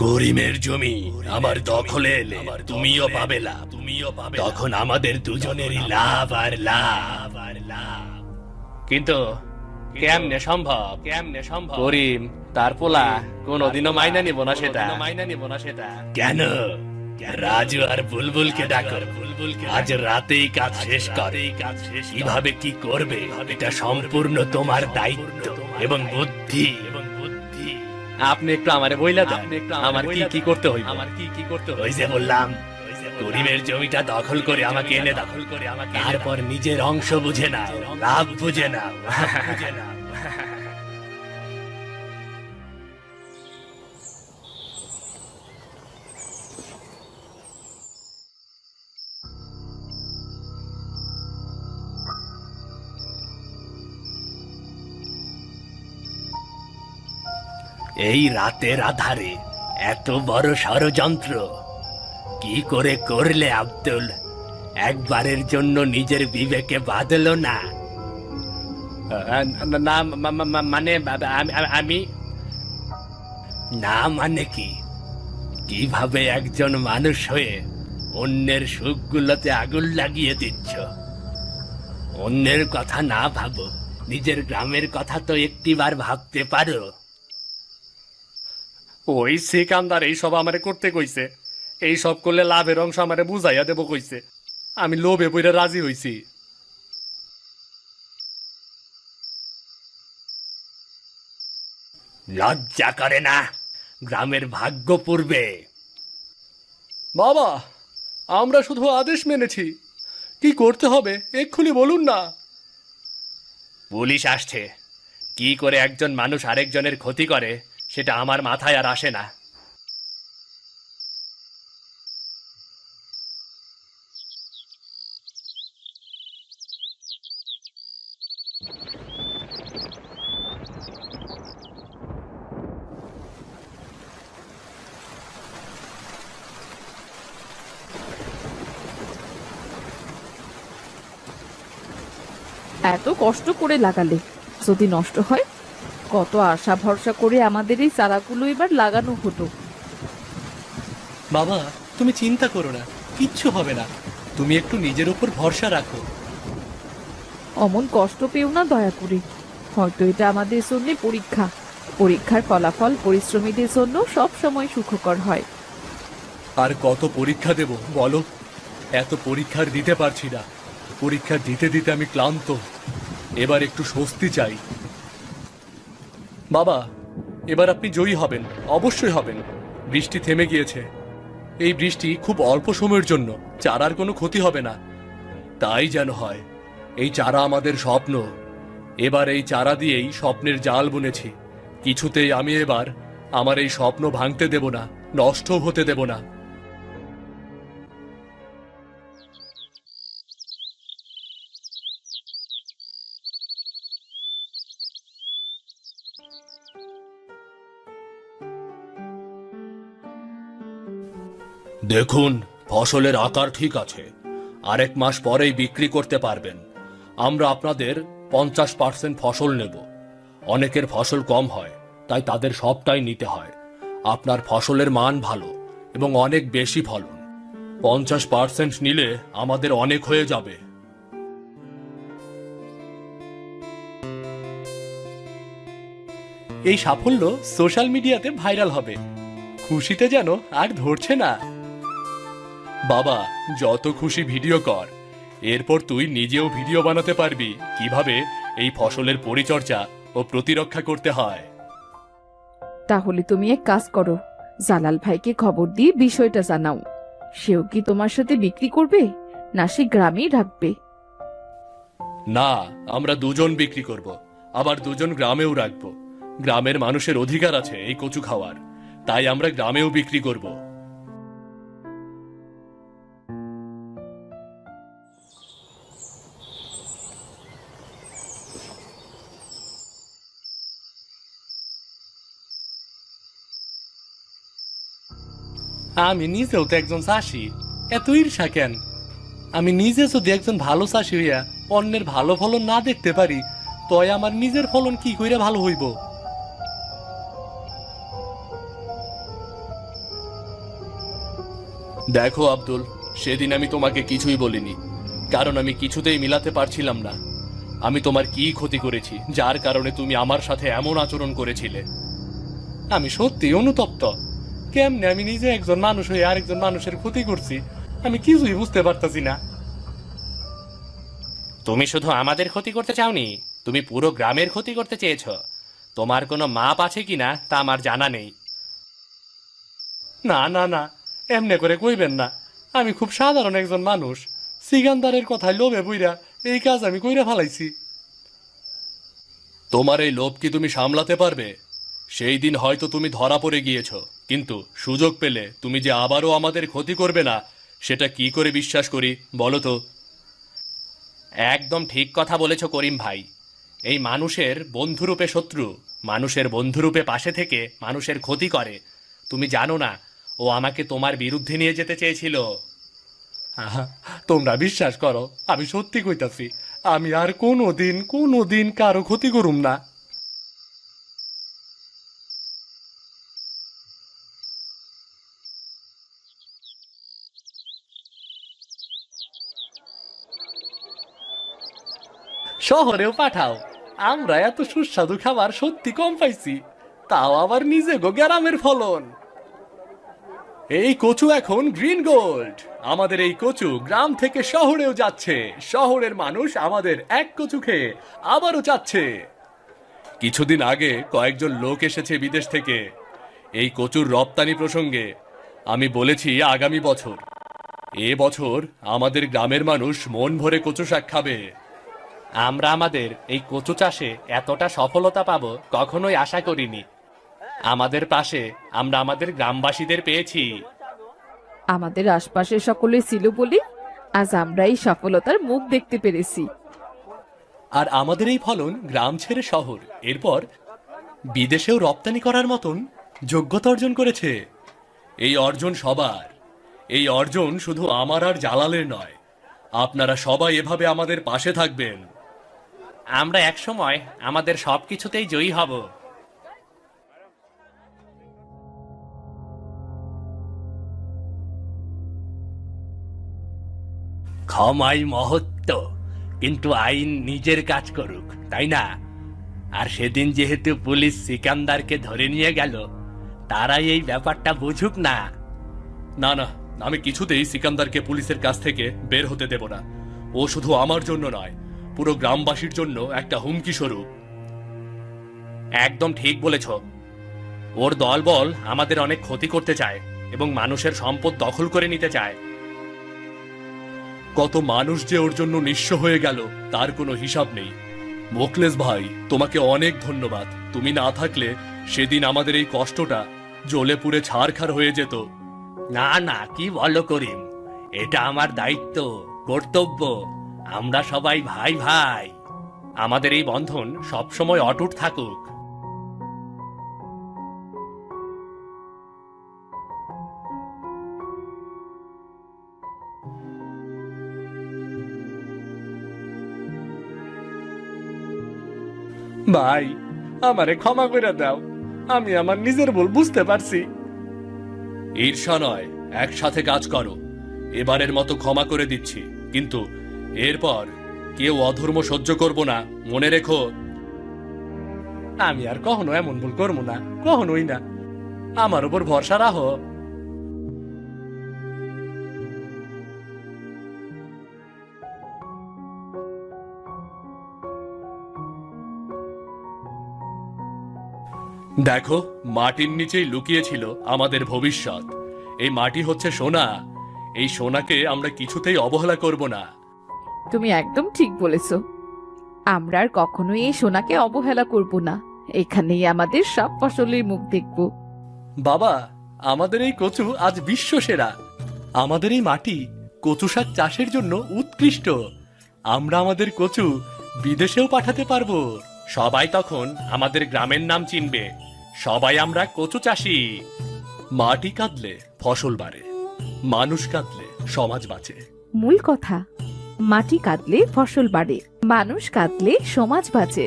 করিমের জমি আমার দখলে এলে তুমিও পাবে লাভ, তখন আমাদের দুজনেরই লাভ আর লাভ। কিন্তু কেমনে সম্ভব? করিম তার পোলা কোনোদিনও মাইনা নিব না সেটা। কেন? রাজু আর বুলবুলকে ডাকো, আজ রাতেই কাজ শেষ করে। কিভাবে কি করবে এটা সম্পূর্ণ তোমার দায়িত্ব এবং বুদ্ধি। আপনি একটু আমারে বইলা দেন, আমার কি করতে হইব? ওই যে বললাম, করিমের জমিটা দখল করে আমাকে এনে দাও, তারপর নিজের অংশ বুঝে নাও, লাভ বুঝে নাও। এই রাতের আধারে এত বড় ষড়যন্ত্র কি করে করলে আব্দুল? একবারের জন্য নিজের বিবেকে বাঁধলো না? না মানে আমি না মানে কি? কিভাবে একজন মানুষ হয়ে অন্যের সুখগুলোতে আগুন লাগিয়ে দিচ্ছ? অন্যের কথা না ভাবো, নিজের গ্রামের কথা তো একটিবার ভাবতে পারো। ওই সিকান্দার এইসব আমারে করতে কইছে, এই সব করলে লাভের অংশ আমারে বুঝাইয়া দেব কইছে। আমি লোভে পইরা রাজি হইছি। লজ্জা করে না? গ্রামের ভাগ্য পূর্বে। বাবা, আমরা শুধু আদেশ মেনেছি, কি করতে হবে এক্ষুনি বলুন না। পুলিশ আসছে, কি করে একজন মানুষ আরেকজনের ক্ষতি করে সেটা আমার মাথায় আর আসে না। এত কষ্ট করে লাগালে যদি নষ্ট হয়, কত আশা ভরসা করে আমাদের এই চারাগুলো এবার লাগানো হতো। বাবা, তুমি চিন্তা করো না, কিচ্ছু হবে না। তুমি একটু নিজের উপর ভরসা রাখো। অমন কষ্ট পেও না দয়া করে। হয়তো এটা আমাদের জন্য পরীক্ষা। পরীক্ষার ফলাফল পরিশ্রমীদের জন্য সব সময় সুখকর হয়। আর কত পরীক্ষা দেব বলো? এত পরীক্ষার দিতে পারছি না। পরীক্ষা দিতে দিতে আমি ক্লান্ত। এবার একটু স্বস্তি চাই। বাবা, এবার আপনি জয়ী হবেন, অবশ্যই হবেন। বৃষ্টি থেমে গিয়েছে। এই বৃষ্টি খুব অল্প সময়ের জন্য, চারার কোনো ক্ষতি হবে না। তাই যেন হয়। এই চারা আমাদের স্বপ্ন। এবার এই চারা দিয়েই স্বপ্নের জাল বুনেছি। কিছুতেই আমি এবার আমার এই স্বপ্ন ভাঙতে দেব না, নষ্ট হতে দেব না। দেখুন, ফসলের আকার ঠিক আছে। আরেক মাস পরেই বিক্রি করতে পারবেন। আমরা আপনাদের 50% ফসল নেব। অনেকের ফসল কম হয়, তাই তাদের সবটাই নিতে হয়। আপনার ফসলের মান ভালো এবং অনেক বেশি ফলন। 50% নিলে আমাদের অনেক হয়ে যাবে। এই সাফল্য সোশ্যাল মিডিয়াতে ভাইরাল হবে, খুশিতে যেন আর ধরছে না। বাবা, যত খুশি ভিডিও কর, এরপর তুই নিজেও ভিডিও বানাতে পারবি কিভাবে এই ফসলের পরিচর্যা ও প্রতিরক্ষা করতে হয়। তাহলে তুমি এক কাজ করো, জালাল ভাইকে খবর দিয়ে বিষয়টা জানাও। সেও কি তোমার সাথে বিক্রি করবে, না সে গ্রামেই রাখবে? না, আমরা দুজন বিক্রি করব, আবার দুজন গ্রামেও রাখবো। গ্রামের মানুষের অধিকার আছে এই কচু খাওয়ার, তাই আমরা গ্রামেও বিক্রি করব। আমি নিজেও তো একজন চাষি, এত ঈর্ষা কেন? আমি নিজে যদি একজন ভালো চাষি হইয়া অন্যের ভালো ফলন না দেখতে পারি, তয় আমার নিজের ফলন কি কইরা ভালো হইব? দেখো আব্দুল, সেদিন আমি তোমাকে কিছুই বলিনি, কারণ আমি কিছুতেই মিলাতে পারছিলাম না আমি তোমার কি ক্ষতি করেছি যার কারণে তুমি আমার সাথে এমন আচরণ করেছিলে। আমি সত্যি অনুতপ্ত। কেমনে আমি নিজে একজন মানুষ হয়ে আরেকজন মানুষের ক্ষতি করছি, আমি কিছুই বুঝতে পারতাছি না। তুমি শুধু আমাদের ক্ষতি করতে চাওনি, তুমি পুরো গ্রামের ক্ষতি করতে চেয়েছ। তোমার কোনো মাপ আছে কিনা তা আমার জানা নেই। না না না, এমনে করে কইবেন না। আমি খুব সাধারণ একজন মানুষ, সিকান্দারের কথায় লোভে বইরা এই কাজ আমি কইরা ফেলাইছি। তোমার এই লোভ কি তুমি সামলাতে পারবে? সেই দিন হয়তো তুমি ধরা পড়ে গিয়েছ, কিন্তু সুযোগ পেলে তুমি যে আবারও আমাদের ক্ষতি করবে না, সেটা কি করে বিশ্বাস করি বলো তো? একদম ঠিক কথা বলেছ করিম ভাই। এই মানুষের বন্ধুরূপে শত্রু, মানুষের বন্ধুরূপে পাশে থেকে মানুষের ক্ষতি করে। তুমি জানো না, ও আমাকে তোমার বিরুদ্ধে নিয়ে যেতে চেয়েছিল। আহা, তোমরা বিশ্বাস করো, আমি সত্যি কইতাছি, আমি আর কোনোদিন কারো ক্ষতি করুম না। শহরেও পাঠাও, আমরা এত সুস্বাদু খাবার সত্যি কম পাইছি, তাও আবার নিজে গ্রামের ফলন। এই কচু এখন গ্রিন গোল্ড। আমাদের এই কচু গ্রাম থেকে শহরেও যাচ্ছে, শহরের মানুষ আমাদের এক কচু খেয়ে আবারও চাচ্ছে। কিছুদিন আগে কয়েকজন লোক এসেছে বিদেশ থেকে এই কচুর রপ্তানি প্রসঙ্গে। আমি বলেছি আগামী বছর, এ বছর আমাদের গ্রামের মানুষ মন ভরে কচু শাক খাবে। আমরা আমাদের এই কচু চাষে এতটা সফলতা পাবো কখনোই আশা করিনি। আমাদের পাশে আমরা আমাদের গ্রামবাসীদের পেয়েছি। আমাদের আশপাশের সকলে ছিল বলে আজ আমরা এই সফলতার মুখ দেখতে পেরেছি। আর আমাদের এই ফলন গ্রাম ছেড়ে শহর, এরপর বিদেশেও রপ্তানি করার মতন যোগ্যতা অর্জন করেছে। এই অর্জন সবার, এই অর্জন শুধু আমার আর জালালের নয়। আপনারা সবাই এভাবে আমাদের পাশে থাকবেন। আমরা একসময় আমাদের সবকিছুতেই জয়ী হব। ক্ষমাই মহত্ব, কিন্তু আইন নিজের কাজ করুক, তাই না? আর সেদিন যেহেতু পুলিশ সিকান্দারকে ধরে নিয়ে গেল, তারাই এই ব্যাপারটা বুঝুক না। না না, আমি কিছুতেই সিকান্দারকে পুলিশের কাছ থেকে বের হতে দেব না। ও শুধু আমার জন্য নয়, পুরো গ্রামবাসীর জন্য একটা হুমকি স্বরূপ। একদম ঠিক বলেছ। ওর দলবল আমাদের অনেক ক্ষতি করতে চায় এবং মানুষের সম্পদ দখল করে নিতে চায়। কত মানুষ যে ওর জন্য নিঃস্ব হয়ে গেল তার কোনো হিসাব নেই। মোখলেস ভাই, তোমাকে অনেক ধন্যবাদ। তুমি না থাকলে সেদিন আমাদের এই কষ্টটা জ্বলে পুড়ে ছারখার হয়ে যেত। না না, কি বলো করিম, এটা আমার দায়িত্ব, কর্তব্য। আমরা সবাই ভাই ভাই, আমাদের এই বন্ধন সবসময় অটুট থাকুক। ভাই, আমারে ক্ষমা করে দাও, আমি আমার নিজের ভুল বুঝতে পারছি। ঈর্ষা নয়, একসাথে কাজ করো। এবারের মতো ক্ষমা করে দিচ্ছি, কিন্তু এরপর কেউ অধর্ম সহ্য করব না, মনে রেখো। আমি আর কখনো এমন ভুল করবো না, কখনোই না। আমার উপর ভরসা রাখো। দেখো, মাটির নিচেই লুকিয়েছিল আমাদের ভবিষ্যৎ। এই মাটি হচ্ছে সোনা। এই সোনাকে আমরা কিছুতেই অবহেলা করব না। তুমি একদম ঠিক বলেছো। আমরা আর কখনোই এই সোনাকে অবহেলা করব না। এখানেই আমাদের সব ফসলের মুখ দেখব। বাবা, আমাদের এই কচু আজ বিশ্ব সেরা। আমাদের এই মাটি কচু শাক চাষের জন্য উৎকৃষ্ট। আমরা আমাদের কচু বিদেশেও পাঠাতে পারবো। সবাই তখন আমাদের গ্রামের নাম চিনবে। সবাই আমরা কচু চাষি। মাটি কাঁদলে ফসল বাড়ে, মানুষ কাঁদলে সমাজ বাঁচে। মূল কথা, মাটি কাঁদলে ফসল বাড়ে, মানুষ কাঁদলে সমাজ বাঁচে।